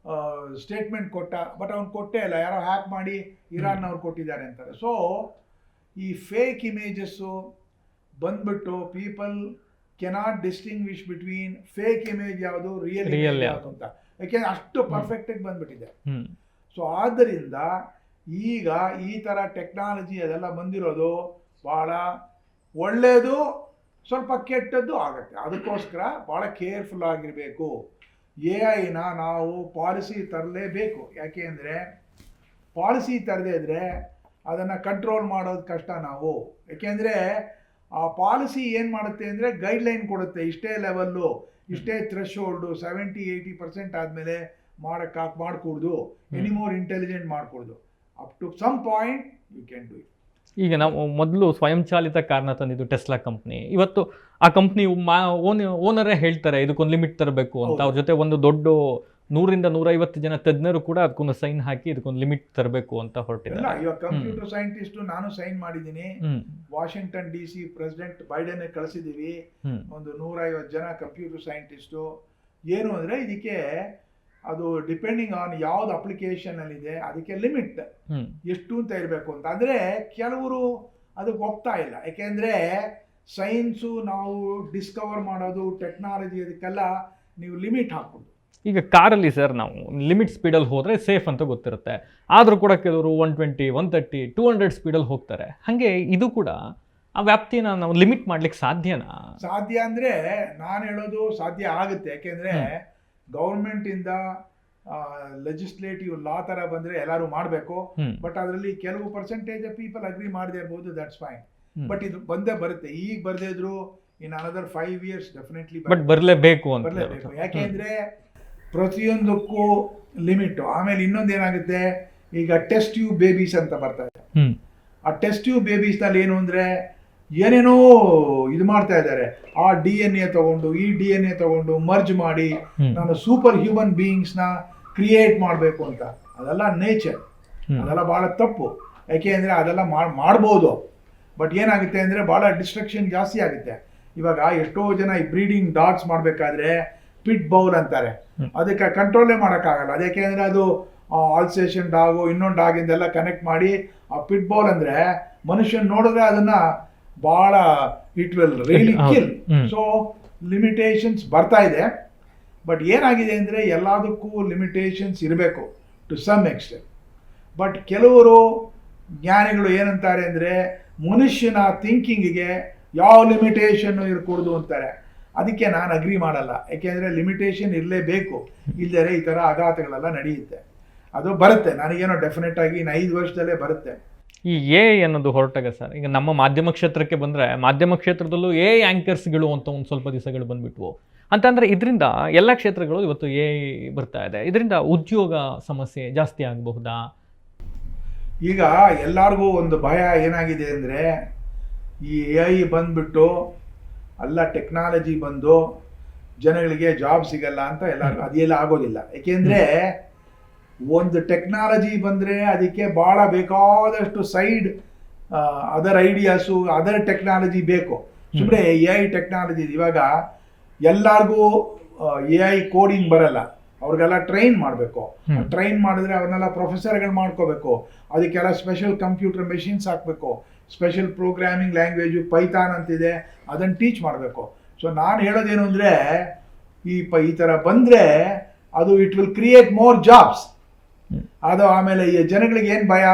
ಸ್ಟೇಟ್ಮೆಂಟ್ ಕೊಟ್ಟ, ಬಟ್ ಅವ್ನು ಕೊಟ್ಟೇ ಇಲ್ಲ, ಯಾರೋ ಹ್ಯಾಕ್ ಮಾಡಿ ಇರಾನ್ನವ್ರು ಕೊಟ್ಟಿದ್ದಾರೆ ಅಂತಾರೆ. ಸೊ ಈ ಫೇಕ್ ಇಮೇಜಸ್ಸು ಬಂದ್ಬಿಟ್ಟು people cannot distinguish between fake image ಯಾವುದು ರಿಯಲ್ ಯಾವುದು ಅಂತ, ಯಾಕೆಂದರೆ ಅಷ್ಟು ಪರ್ಫೆಕ್ಟಾಗಿ ಬಂದ್ಬಿಟ್ಟಿದೆ. ಸೊ ಆದ್ದರಿಂದ ಈಗ ಈ ಥರ ಟೆಕ್ನಾಲಜಿ ಅದೆಲ್ಲ ಬಂದಿರೋದು ಭಾಳ ಒಳ್ಳೆಯದು, ಸ್ವಲ್ಪ ಕೆಟ್ಟದ್ದು ಆಗುತ್ತೆ. ಅದಕ್ಕೋಸ್ಕರ ಭಾಳ ಕೇರ್ಫುಲ್ ಆಗಿರಬೇಕು. ಎ ಐನ ನಾವು ಪಾಲಿಸಿ ತರಲೇಬೇಕು. ಯಾಕೆ ಅಂದರೆ ಪಾಲಿಸಿ ತರದೇ ಇದ್ದರೆ ಅದನ್ನು ಕಂಟ್ರೋಲ್ ಮಾಡೋದು ಕಷ್ಟ ನಾವು. ಯಾಕೆಂದರೆ ಆ ಪಾಲಿಸಿ ಏನು ಮಾಡುತ್ತೆ ಅಂದರೆ ಗೈಡ್ಲೈನ್ ಕೊಡುತ್ತೆ, ಇಷ್ಟೇ ಲೆವೆಲ್ಲು, ಇಷ್ಟೇ ಥ್ರೆಶೋಲ್ಡು, 70-80% ಆದಮೇಲೆ ಮಾಡ್ಕೊಡ್ದು, ಎನಿಮೋರ್ ಇಂಟೆಲಿಜೆಂಟ್ ಮಾಡ್ಕೊಡ್ದು. Up to some point you can do it. ಈಗ ನಾವು ಮೊದಲು ಸ್ವಯಂಚಾಲಿತ ಕಾರ್ನ ತಂದಿದ್ದು ಟೆಸ್ಲಾ ಕಂಪ್ನಿ. ಇವತ್ತು ಆ ಕಂಪ್ನಿ ಓನರೇ ಹೇಳ್ತಾರೆ ಇದಕ್ಕೊಂದು ಲಿಮಿಟ್ ತರಬೇಕು ಅಂತ. ಅವ್ರ ಜೊತೆ ಒಂದು ದೊಡ್ಡ 100-150 ಜನ ತಜ್ಞರು ಕೂಡ ಅದಕ್ಕೊಂದು ಸೈನ್ ಹಾಕಿ ಇದಕ್ಕೊಂದು ಲಿಮಿಟ್ ತರಬೇಕು ಅಂತ ಹೊರಟಿದ್ದಾರೆ. ಇವಾಗ ಕಂಪ್ಯೂಟರ್ ಸೈಂಟಿಸ್ಟ್ ನಾನು ಸೈನ್ ಮಾಡಿದ್ದೀನಿ. ವಾಷಿಂಗ್ಟನ್ DC ಪ್ರೆಸಿಡೆಂಟ್ ಬೈಡೆನ್ ಕಳಿಸಿದೀವಿ ಒಂದು 150 ಜನ ಕಂಪ್ಯೂಟರ್ ಸೈಂಟಿಸ್ಟು. ಏನು ಅಂದರೆ ಇದಕ್ಕೆ ಅದು ಡಿಪೆಂಡಿಂಗ್ ಆನ್ ಯಾವ್ದು ಅಪ್ಲಿಕೇಶನ್ ಅಲ್ಲಿ ಇದೆ ಅದಕ್ಕೆ ಲಿಮಿಟ್ ಎಷ್ಟು ಅಂತ ಇರಬೇಕು ಅಂತ. ಅಂದರೆ ಕೆಲವರು ಅದಕ್ಕೆ ಒಪ್ತಾ ಇಲ್ಲ. ಯಾಕೆಂದರೆ ಸೈನ್ಸು ನಾವು ಡಿಸ್ಕವರ್ ಮಾಡೋದು ಟೆಕ್ನಾಲಜಿ ಅದಕ್ಕೆಲ್ಲ ನೀವು ಲಿಮಿಟ್ ಹಾಕ್ಬೋದು. ಈಗ ಕಾರಲ್ಲಿ ಸರ್ ನಾವು ಲಿಮಿಟ್ ಸ್ಪೀಡಲ್ಲಿ ಹೋದರೆ ಸೇಫ್ ಅಂತ ಗೊತ್ತಿರುತ್ತೆ, ಆದರೂ ಕೂಡ ಕೆಲವರು 120, 130, 200 ಸ್ಪೀಡಲ್ಲಿ ಹೋಗ್ತಾರೆ. ಹಾಗೆ ಇದು ಕೂಡ ಆ ವ್ಯಾಪ್ತಿನ ನಾವು ಲಿಮಿಟ್ ಮಾಡ್ಲಿಕ್ಕೆ ಸಾಧ್ಯನಾ? ಸಾಧ್ಯ ಅಂದರೆ ನಾನು ಹೇಳೋದು ಸಾಧ್ಯ ಆಗುತ್ತೆ. ಯಾಕೆಂದರೆ ಗೌರ್ಮೆಂಟಿಂದ ಲೆಜಿಸ್ಲೇಟಿವ್ ಲಾ ಥರ ಬಂದರೆ ಎಲ್ಲರೂ ಮಾಡಬೇಕು. ಬಟ್ ಅದರಲ್ಲಿ ಕೆಲವು ಪರ್ಸೆಂಟೇಜ್ ಪೀಪಲ್ ಅಗ್ರಿ ಮಾಡದೇ ಇರ್ಬೋದು, ದಟ್ಸ್ ಫೈನ್. ಬಟ್ ಇದು ಬಂದೇ ಬರುತ್ತೆ. ಈಗ ಬರದೇ ಇದ್ರು ಇನ್ ಅನದರ್ 5 years ಡೆಫಿನೆಟ್ಲಿ ಬರಲೇಬೇಕು ಅಂತ. ಬರಲೇಬೇಕು. ಯಾಕೆಂದರೆ ಪ್ರತಿಯೊಂದಕ್ಕೂ ಲಿಮಿಟ್. ಆಮೇಲೆ ಇನ್ನೊಂದು ಏನಾಗುತ್ತೆ, ಈಗ ಟೆಸ್ಟ್ ಟ್ಯೂಬ್ ಬೇಬೀಸ್ ಅಂತ ಬರ್ತಾ ಇದೆ. ಆ ಟೆಸ್ಟ್ ಟ್ಯೂಬ್ ಬೇಬೀಸ್ನಲ್ಲಿ ಏನು ಅಂದರೆ ಏನೇನೋ ಇದು ಮಾಡ್ತಾ ಇದ್ದಾರೆ. ಆ DNA ತಗೊಂಡು ಈ DNA ತಗೊಂಡು ಮರ್ಜ್ ಮಾಡಿ ನಾನು ಸೂಪರ್ ಹ್ಯೂಮನ್ ಬೀಯಿಂಗ್ಸ್ನ ಕ್ರಿಯೇಟ್ ಮಾಡಬೇಕು ಅಂತ. ಅದೆಲ್ಲ ನೇಚರ್, ಅದೆಲ್ಲ ಭಾಳ ತಪ್ಪು. ಯಾಕೆ ಅಂದರೆ ಅದೆಲ್ಲ ಮಾಡ್ಬೋದು, ಬಟ್ ಏನಾಗುತ್ತೆ ಅಂದರೆ ಭಾಳ ಡಿಸ್ಟ್ರಕ್ಷನ್ ಜಾಸ್ತಿ ಆಗುತ್ತೆ. ಇವಾಗ ಎಷ್ಟೋ ಜನ ಈ ಬ್ರೀಡಿಂಗ್ ಡಾಗ್ಸ್ ಮಾಡಬೇಕಾದ್ರೆ ಪಿಟ್ ಬೌಲ್ ಅಂತಾರೆ, ಅದಕ್ಕೆ ಕಂಟ್ರೋಲೇ ಮಾಡೋಕ್ಕಾಗಲ್ಲ. ಅದಕ್ಕೆ ಅಂದರೆ ಅದು ಆಲ್ಸೇಷನ್ ಡಾಗು ಇನ್ನೊಂದು ಡಾಗಿಂದೆಲ್ಲ ಕನೆಕ್ಟ್ ಮಾಡಿ ಆ ಪಿಟ್ ಬೌಲ್ ಅಂದರೆ ಮನುಷ್ಯನ್ ನೋಡಿದ್ರೆ ಅದನ್ನು ಭಾಳ it will really kill. So limitations ಬರ್ತಾ ಇದೆ. ಬಟ್ ಏನಾಗಿದೆ ಅಂದರೆ ಎಲ್ಲದಕ್ಕೂ ಲಿಮಿಟೇಷನ್ಸ್ ಇರಬೇಕು ಟು ಸಮ್ ಎಕ್ಸ್ಟೆಂಟ್. ಬಟ್ ಕೆಲವರು ಜ್ಞಾನಿಗಳು ಏನಂತಾರೆ ಅಂದರೆ ಮನುಷ್ಯನ ಥಿಂಕಿಂಗಿಗೆ ಯಾವ ಲಿಮಿಟೇಷನ್ನು ಇರಕೂಡ್ದು ಅಂತಾರೆ. ಅದಕ್ಕೆ ನಾನು ಅಗ್ರಿ ಮಾಡಲ್ಲ. ಯಾಕೆಂದರೆ ಲಿಮಿಟೇಷನ್ ಇರಲೇಬೇಕು, ಇಲ್ಲದೇ ಈ ಥರ ಆಘಾತಗಳೆಲ್ಲ ನಡೆಯುತ್ತೆ. ಅದು ಬರುತ್ತೆ, ನನಗೇನೋ ಡೆಫಿನೆಟ್ ಆಗಿ ಇನ್ನು 5 ವರ್ಷದಲ್ಲೇ ಬರುತ್ತೆ. ಈ AI ಅನ್ನೋದು ಹೊರಟಾಗ ಸರ್, ಈಗ ನಮ್ಮ ಮಾಧ್ಯಮ ಕ್ಷೇತ್ರಕ್ಕೆ ಬಂದರೆ ಮಾಧ್ಯಮ ಕ್ಷೇತ್ರದಲ್ಲೂ AI ಆ್ಯಂಕರ್ಸ್ಗಳು ಅಂತ ಒಂದು ಸ್ವಲ್ಪ ದಿವಸಗಳು ಬಂದ್ಬಿಟ್ವು. ಅಂತಂದರೆ ಇದರಿಂದ ಎಲ್ಲ ಕ್ಷೇತ್ರಗಳು ಇವತ್ತು AI ಬರ್ತಾ ಇದೆ. ಇದರಿಂದ ಉದ್ಯೋಗ ಸಮಸ್ಯೆ ಜಾಸ್ತಿ ಆಗಬಹುದಾ? ಈಗ ಎಲ್ಲರಿಗೂ ಒಂದು ಭಯ ಏನಾಗಿದೆ ಅಂದರೆ ಈ AI ಬಂದ್ಬಿಟ್ಟು ಎಲ್ಲ ಟೆಕ್ನಾಲಜಿ ಬಂದು ಜನಗಳಿಗೆ ಜಾಬ್ ಸಿಗಲ್ಲ ಅಂತ ಎಲ್ಲರಿಗೂ. ಅದೆಲ್ಲ ಆಗೋದಿಲ್ಲ. ಏಕೆಂದರೆ ಒಂದು ಟೆಕ್ನಾಲಜಿ ಬಂದರೆ ಅದಕ್ಕೆ ಭಾಳ ಬೇಕಾದಷ್ಟು side other ideas other technology ಬೇಕು. ಸುಮ್ಮನೆ AI ಟೆಕ್ನಾಲಜಿ ಇವಾಗ ಎಲ್ಲರಿಗೂ AI ಕೋಡಿಂಗ್ ಬರಲ್ಲ, ಅವ್ರಿಗೆಲ್ಲ ಟ್ರೈನ್ ಮಾಡಬೇಕು. ಟ್ರೈನ್ ಮಾಡಿದ್ರೆ ಅವ್ರನ್ನೆಲ್ಲ ಪ್ರೊಫೆಸರ್ಗಳು ಮಾಡ್ಕೋಬೇಕು. ಅದಕ್ಕೆಲ್ಲ ಸ್ಪೆಷಲ್ ಕಂಪ್ಯೂಟರ್ ಮೆಷಿನ್ಸ್ ಹಾಕಬೇಕು. ಸ್ಪೆಷಲ್ ಪ್ರೋಗ್ರಾಮಿಂಗ್ ಲ್ಯಾಂಗ್ವೇಜು ಪೈಥಾನ್ ಅಂತಿದೆ, ಅದನ್ನು ಟೀಚ್ ಮಾಡಬೇಕು. ಸೊ ನಾನು ಹೇಳೋದೇನು ಅಂದರೆ ಈ ಥರ ಬಂದರೆ ಅದು it will create more jobs. ಅದು ಆಮೇಲೆ ಈ ಜನಗಳಿಗೆ ಏನು ಭಯ,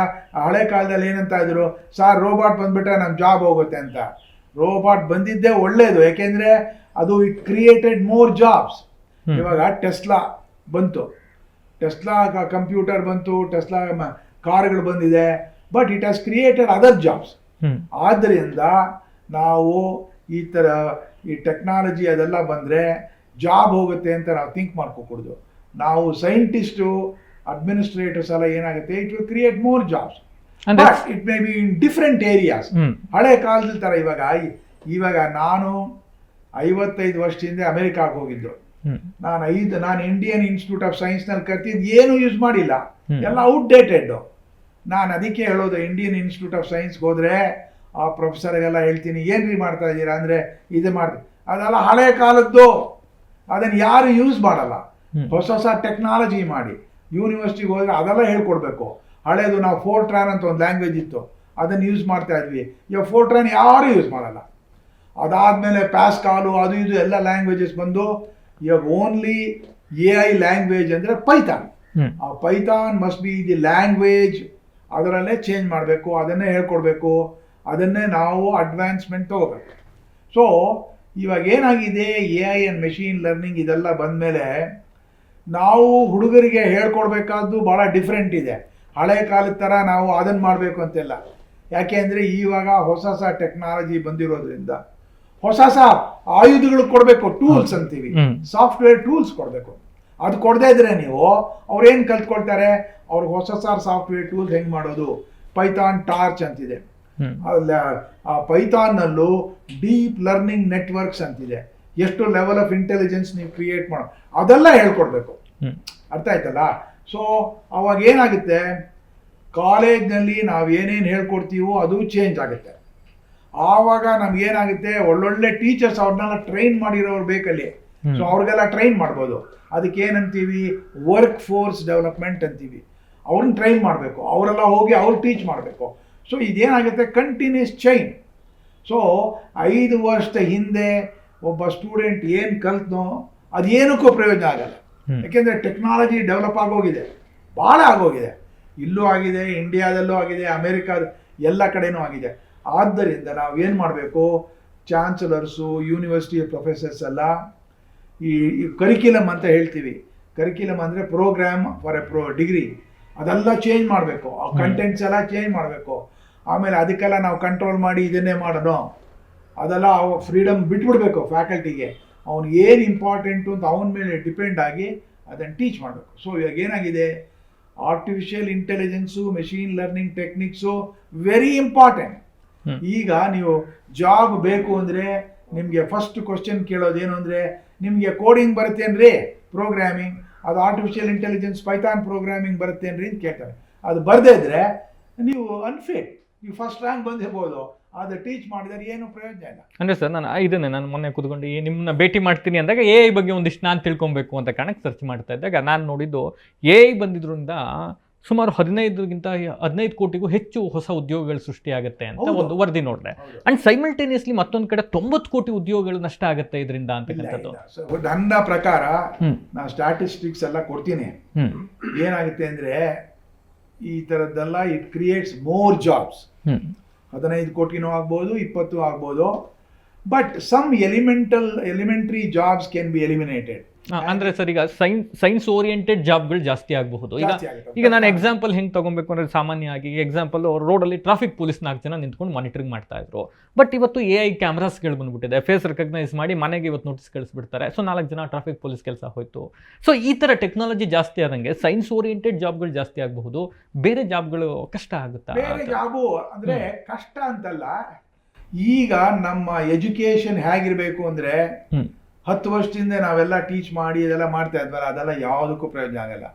ಹಳೆ ಕಾಲದಲ್ಲಿ ಏನಂತ ಇದ್ರು, ಸಾರ್ ರೋಬೋಟ್ ಬಂದ್ಬಿಟ್ರೆ ನಮ್ಮ ಜಾಬ್ ಹೋಗುತ್ತೆ ಅಂತ. ರೋಬೋಟ್ ಬಂದಿದ್ದೇ ಒಳ್ಳೆಯದು, ಯಾಕೆಂದರೆ ಅದು ಇಟ್ ಕ್ರಿಯೇಟೆಡ್ ಮೋರ್ ಜಾಬ್ಸ್. ಇವಾಗ ಟೆಸ್ಲಾ ಬಂತು, ಟೆಸ್ಲಾ ಕಂಪ್ಯೂಟರ್ ಬಂತು, ಟೆಸ್ಲಾ ಕಾರ್ಗಳು ಬಂದಿದೆ, but it has created other jobs. ಆದ್ದರಿಂದ ನಾವು ಈ ಥರ ಈ ಟೆಕ್ನಾಲಜಿ ಅದೆಲ್ಲ ಬಂದರೆ ಜಾಬ್ ಹೋಗುತ್ತೆ ಅಂತ ನಾವು ಥಿಂಕ್ ಮಾಡ್ಕೋಕೂಡ್ದು. ನಾವು ಸೈಂಟಿಸ್ಟು ಅಡ್ಮಿನಿಸ್ಟ್ರೇಟರ್ಸ್ ಎಲ್ಲ ಏನಾಗುತ್ತೆ, it will create more jobs, but it may be in different areas. ಹಳೆ ಕಾಲದ ಥರ ಇವಾಗ ನಾನು 55 ವರ್ಷದಿಂದ ಅಮೆರಿಕಾಗೆ ಹೋಗಿದ್ದು. ನಾನು ಇಂಡಿಯನ್ ಇನ್ಸ್ಟಿಟ್ಯೂಟ್ ಆಫ್ ಸೈನ್ಸ್ನಲ್ಲಿ ಕರ್ತಿದ್ದು ಏನೂ ಯೂಸ್ ಮಾಡಿಲ್ಲ, ಎಲ್ಲ ಔಟ್ಡೇಟೆಡ್. ನಾನು ಅದಕ್ಕೆ ಹೇಳೋದು, ಇಂಡಿಯನ್ ಇನ್ಸ್ಟಿಟ್ಯೂಟ್ ಆಫ್ ಸೈನ್ಸ್ಗೆ ಹೋದರೆ ಆ ಪ್ರೊಫೆಸರ್ಗೆಲ್ಲ ಹೇಳ್ತೀನಿ, ಏನ್ರಿ ಮಾಡ್ತಾ ಇದ್ದೀರಾ ಅಂದರೆ ಇದು ಮಾಡ್ತೀನಿ. ಅದೆಲ್ಲ ಹಳೆ ಕಾಲದ್ದು, ಅದನ್ನು ಯಾರು ಯೂಸ್ ಮಾಡಲ್ಲ. ಹೊಸ ಟೆಕ್ನಾಲಜಿ ಮಾಡಿ ಯೂನಿವರ್ಸಿಟಿಗೆ ಹೋದರೆ ಅದೆಲ್ಲ ಹೇಳ್ಕೊಡ್ಬೇಕು. ಹಳೇದು ನಾವು ಫೋರ್ಟ್ರಾನ್ ಅಂತ ಒಂದು ಲ್ಯಾಂಗ್ವೇಜ್ ಇತ್ತು, ಅದನ್ನು ಯೂಸ್ ಮಾಡ್ತಾ ಇದ್ವಿ. ಇವಾಗ ಫೋರ್ಟ್ರಾನ್ ಯಾರೂ ಯೂಸ್ ಮಾಡಲ್ಲ. ಅದಾದಮೇಲೆ ಪ್ಯಾಸ್ಕಾಲು ಅದು ಇದು ಎಲ್ಲ ಲ್ಯಾಂಗ್ವೇಜಸ್ ಬಂದು ಇವಾಗ ಓನ್ಲಿ AI ಲ್ಯಾಂಗ್ವೇಜ್ ಅಂದರೆ ಪೈಥಾನ್. ಆ Python must be the language ಅದರಲ್ಲೇ ಚೇಂಜ್ ಮಾಡಬೇಕು, ಅದನ್ನೇ ಹೇಳ್ಕೊಡ್ಬೇಕು, ಅದನ್ನೇ ನಾವು ಅಡ್ವಾನ್ಸ್ಮೆಂಟ್ ತಗೋಬೇಕು. ಸೊ ಇವಾಗ ಏನಾಗಿದೆ, AI ಆ್ಯಂಡ್ ಮೆಷಿನ್ ಲರ್ನಿಂಗ್ ಇದೆಲ್ಲ ಬಂದಮೇಲೆ ನಾವು ಹುಡುಗರಿಗೆ ಹೇಳ್ಕೊಡ್ಬೇಕಾದ್ದು ಭಾಳ ಡಿಫ್ರೆಂಟ್ ಇದೆ. ಹಳೆ ಕಾಲದ ಥರ ನಾವು ಅದನ್ನು ಮಾಡಬೇಕು ಅಂತೆಲ್ಲ. ಯಾಕೆ ಅಂದರೆ ಇವಾಗ ಹೊಸ ಟೆಕ್ನಾಲಜಿ ಬಂದಿರೋದ್ರಿಂದ ಹೊಸ ಆಯುಧಗಳು ಕೊಡಬೇಕು, ಟೂಲ್ಸ್ ಅಂತೀವಿ, ಸಾಫ್ಟ್ವೇರ್ ಟೂಲ್ಸ್ ಕೊಡಬೇಕು. ಅದು ಕೊಡದೇ ಇದ್ರೆ ನೀವು ಅವ್ರೇನು ಕಲ್ತ್ಕೊಳ್ತಾರೆ, ಅವ್ರಿಗೆ ಹೊಸ ಸಾಫ್ಟ್ವೇರ್ ಟೂಲ್ಸ್ ಹೆಂಗೆ ಮಾಡೋದು, ಪೈಥಾನ್ ಟಾರ್ಚ್ ಅಂತಿದೆ, ಆ ಪೈಥಾನ್ನಲ್ಲೂ ಡೀಪ್ ಲರ್ನಿಂಗ್ ನೆಟ್ವರ್ಕ್ಸ್ ಅಂತಿದೆ, ಎಷ್ಟು ಲೆವೆಲ್ ಆಫ್ ಇಂಟೆಲಿಜೆನ್ಸ್ ನೀವು ಕ್ರಿಯೇಟ್ ಮಾಡೋ ಅದೆಲ್ಲ ಹೇಳ್ಕೊಡ್ಬೇಕು. ಅರ್ಥ ಆಯ್ತಲ್ಲ? ಸೊ ಅವಾಗ ಏನಾಗುತ್ತೆ, ಕಾಲೇಜ್ನಲ್ಲಿ ನಾವು ಏನೇನು ಹೇಳ್ಕೊಡ್ತೀವೋ ಅದು ಚೇಂಜ್ ಆಗುತ್ತೆ. ಆವಾಗ ನಮ್ಗೇನಾಗುತ್ತೆ, ಒಳ್ಳೊಳ್ಳೆ ಟೀಚರ್ಸ್ ಅವ್ರನ್ನೆಲ್ಲ ಟ್ರೈನ್ ಮಾಡಿರೋರು ಬೇಕಲ್ಲಿ. ಸೊ ಅವ್ರಿಗೆಲ್ಲ ಟ್ರೈನ್ ಮಾಡ್ಬೋದು. ಅದಕ್ಕೆ ಏನಂತೀವಿ, ವರ್ಕ್ ಫೋರ್ಸ್ ಡೆವಲಪ್ಮೆಂಟ್ ಅಂತೀವಿ. ಅವ್ರನ್ನ ಟ್ರೈನ್ ಮಾಡಬೇಕು, ಅವರೆಲ್ಲ ಹೋಗಿ ಅವ್ರು ಟೀಚ್ ಮಾಡಬೇಕು. ಸೊ ಇದೇನಾಗುತ್ತೆ, ಕಂಟಿನ್ಯೂಸ್ ಚೈನ್. ಸೊ 5 ವರ್ಷದ ಹಿಂದೆ ಒಬ್ಬ ಸ್ಟೂಡೆಂಟ್ ಏನು ಕಲ್ತನೋ ಅದೇನಕ್ಕೂ ಪ್ರಯೋಜನ ಆಗಲ್ಲ. ಯಾಕೆಂದರೆ ಟೆಕ್ನಾಲಜಿ ಡೆವಲಪ್ ಆಗೋಗಿದೆ, ಭಾಳ ಆಗೋಗಿದೆ. ಇಲ್ಲೂ ಆಗಿದೆ, ಇಂಡಿಯಾದಲ್ಲೂ ಆಗಿದೆ, ಅಮೇರಿಕಾದ ಎಲ್ಲ ಕಡೆನೂ ಆಗಿದೆ. ಆದ್ದರಿಂದ ನಾವು ಏನು ಮಾಡಬೇಕು, ಚಾನ್ಸಲರ್ಸು, ಯೂನಿವರ್ಸಿಟಿ ಪ್ರೊಫೆಸರ್ಸ್ ಎಲ್ಲ ಈ ಕರಿಕ್ಯುಲಮ್ ಅಂತ ಹೇಳ್ತೀವಿ. ಕರಿಕ್ಯುಲಮ್ ಅಂದರೆ ಪ್ರೋಗ್ರಾಮ್ ಫಾರ್ ಎ ಡಿಗ್ರಿ, ಅದೆಲ್ಲ ಚೇಂಜ್ ಮಾಡಬೇಕು. ಆ ಕಂಟೆಂಟ್ಸ್ ಎಲ್ಲ ಚೇಂಜ್ ಮಾಡಬೇಕು. ಆಮೇಲೆ ಅದಕ್ಕೆಲ್ಲ ನಾವು ಕಂಟ್ರೋಲ್ ಮಾಡಿ ಇದನ್ನೇ ಮಾಡೋಣ, ಅದೆಲ್ಲ ಫ್ರೀಡಮ್ ಬಿಟ್ಬಿಡ್ಬೇಕು ಫ್ಯಾಕಲ್ಟಿಗೆ. ಅವ್ನಿಗೆ ಏನು ಇಂಪಾರ್ಟೆಂಟು ಅಂತ ಅವನ ಮೇಲೆ ಡಿಪೆಂಡ್ ಆಗಿ ಅದನ್ನು ಟೀಚ್ ಮಾಡಬೇಕು. ಸೊ ಇವಾಗ ಏನಾಗಿದೆ, artificial intelligence, machine learning techniques very important. ಈಗ ನೀವು ಜಾಬ್ ಬೇಕು ಅಂದರೆ ನಿಮಗೆ ಫಸ್ಟ್ ಕ್ವಶನ್ ಕೇಳೋದೇನು ಅಂದರೆ, ನಿಮಗೆ ಕೋಡಿಂಗ್ ಬರುತ್ತೇನ್ರಿ, ಪ್ರೋಗ್ರಾಮಿಂಗ್, ಅದು ಆರ್ಟಿಫಿಷಿಯಲ್ ಇಂಟೆಲಿಜೆನ್ಸ್ ಪೈಥಾನ್ ಪ್ರೋಗ್ರಾಮಿಂಗ್ ಬರುತ್ತೇನ್ರಿ ಅಂತ ಕೇಳ್ತಾರೆ. ಅದು ಬರದೇ ಇದ್ರೆ ನೀವು ಅನ್ಫಿಟ್. ನೀವು ಫಸ್ಟ್ ರ್ಯಾಂಕ್ ಬಂದಿರ್ಬೋದು, ಅದು ಟೀಚ್ ಮಾಡಿದರೆ ಏನು ಪ್ರಯೋಜನ ಇಲ್ಲ. ಅಂದರೆ ಸರ್ ನಾನು ಮೊನ್ನೆ ಕೂತ್ಕೊಂಡು ನಿಮ್ಮನ್ನ ಭೇಟಿ ಮಾಡ್ತೀನಿ ಅಂದಾಗ AI ಬಗ್ಗೆ ಒಂದಿಷ್ಟು ನಾನು ತಿಳ್ಕೊಬೇಕು ಅಂತ ಕಾರಣಕ್ಕೆ ಸರ್ಚ್ ಮಾಡ್ತಾ ಇದ್ದಾಗ ನಾನು ನೋಡಿದ್ದು AI ಬಂದಿದ್ರಿಂದ ಸುಮಾರು 15 ಕೋಟಿಗೂ ಹೆಚ್ಚು ಹೊಸ ಉದ್ಯೋಗಗಳು ಸೃಷ್ಟಿಯಾಗುತ್ತೆ ಅಂತ ಒಂದು ವರದಿ ನೋಡಿದೆ. ಅಂಡ್ ಸೈಮಲ್ಟೇನಿಯಸ್ಲಿ ಮತ್ತೊಂದು ಕಡೆ 90 ಕೋಟಿ ಉದ್ಯೋಗಗಳು ನಷ್ಟ ಆಗುತ್ತೆ ಇದರಿಂದ ಅಂತಕ್ಕಂಥದ್ದು. ನನ್ನ ಪ್ರಕಾರ ನಾನು ಸ್ಟ್ಯಾಟಿಸ್ಟಿಕ್ಸ್ ಎಲ್ಲ ಕೊಡ್ತೀನಿ. ಏನಾಗುತ್ತೆ ಅಂದರೆ ಈ ಥರದ್ದೆಲ್ಲ ಇಟ್ ಕ್ರಿಯೇಟ್ಸ್ ಮೋರ್ ಜಾಬ್ಸ್. 15 ಕೋಟಿನೂ ಆಗ್ಬೋದು, 20 ಆಗ್ಬೋದು. But some elementary jobs can be eliminated. ಅಂದ್ರೆ ಸರ್ ಈಗ ಸೈನ್ಸ್ ಓರಿಯೆಂಟೆಡ್ ಜಾಬ್ಗಳು ಜಾಸ್ತಿ ಆಗಬಹುದು. ಈಗ ನಾನು ಎಕ್ಸಾಂಪಲ್ ಹೆಂಗೆ ತಗೊಬೇಕು ಅಂದ್ರೆ, ಸಾಮಾನ್ಯವಾಗಿ ಎಕ್ಸಾಂಪಲ್ ರೋಡಲ್ಲಿ ಟ್ರಾಫಿಕ್ ಪೊಲೀಸ್ 4 ಜನ ನಿಂತ್ಕೊಂಡು ಮಾನಿಟರಿಂಗ್ ಮಾಡ್ತಾ ಇದ್ರು. ಬಟ್ ಇವತ್ತು AI ಕ್ಯಾಮ್ರಾಸ್ಗಳು ಬಂದ್ಬಿಟ್ಟಿದೆ, ಫೇಸ್ ರೆಕಗ್ನೈಸ್ ಮಾಡಿ ಮನೆಗೆ ಇವತ್ತು ನೋಟಿಸ್ ಕಳಿಸ್ಬಿಡ್ತಾರೆ. ಸೊ 4 ಜನ ಟ್ರಾಫಿಕ್ ಪೊಲೀಸ್ ಕೆಲಸ ಹೋಯ್ತು. ಸೊ ಈ ಥರ ಟೆಕ್ನಾಲಜಿ ಜಾಸ್ತಿ ಆದಂಗೆ ಸೈನ್ಸ್ ಓರಿಯೆಂಟೆಡ್ ಜಾಬ್ಗಳು ಜಾಸ್ತಿ ಆಗಬಹುದು, ಬೇರೆ ಜಾಬ್ಗಳು ಕಷ್ಟ ಆಗುತ್ತಾ? ಬೇರೆ ಜಾಬು ಅಂದರೆ ಕಷ್ಟ ಅಂತಲ್ಲ. ಈಗ ನಮ್ಮ ಎಜುಕೇಶನ್ ಹೇಗಿರಬೇಕು ಅಂದರೆ, 10 ವರ್ಷದಿಂದ ನಾವೆಲ್ಲ ಟೀಚ್ ಮಾಡಿ ಇದೆಲ್ಲ ಮಾಡ್ತಾ ಇದ್ವಲ್ಲ, ಅದೆಲ್ಲ ಯಾವುದಕ್ಕೂ ಪ್ರಯೋಜನ ಆಗಲ್ಲ.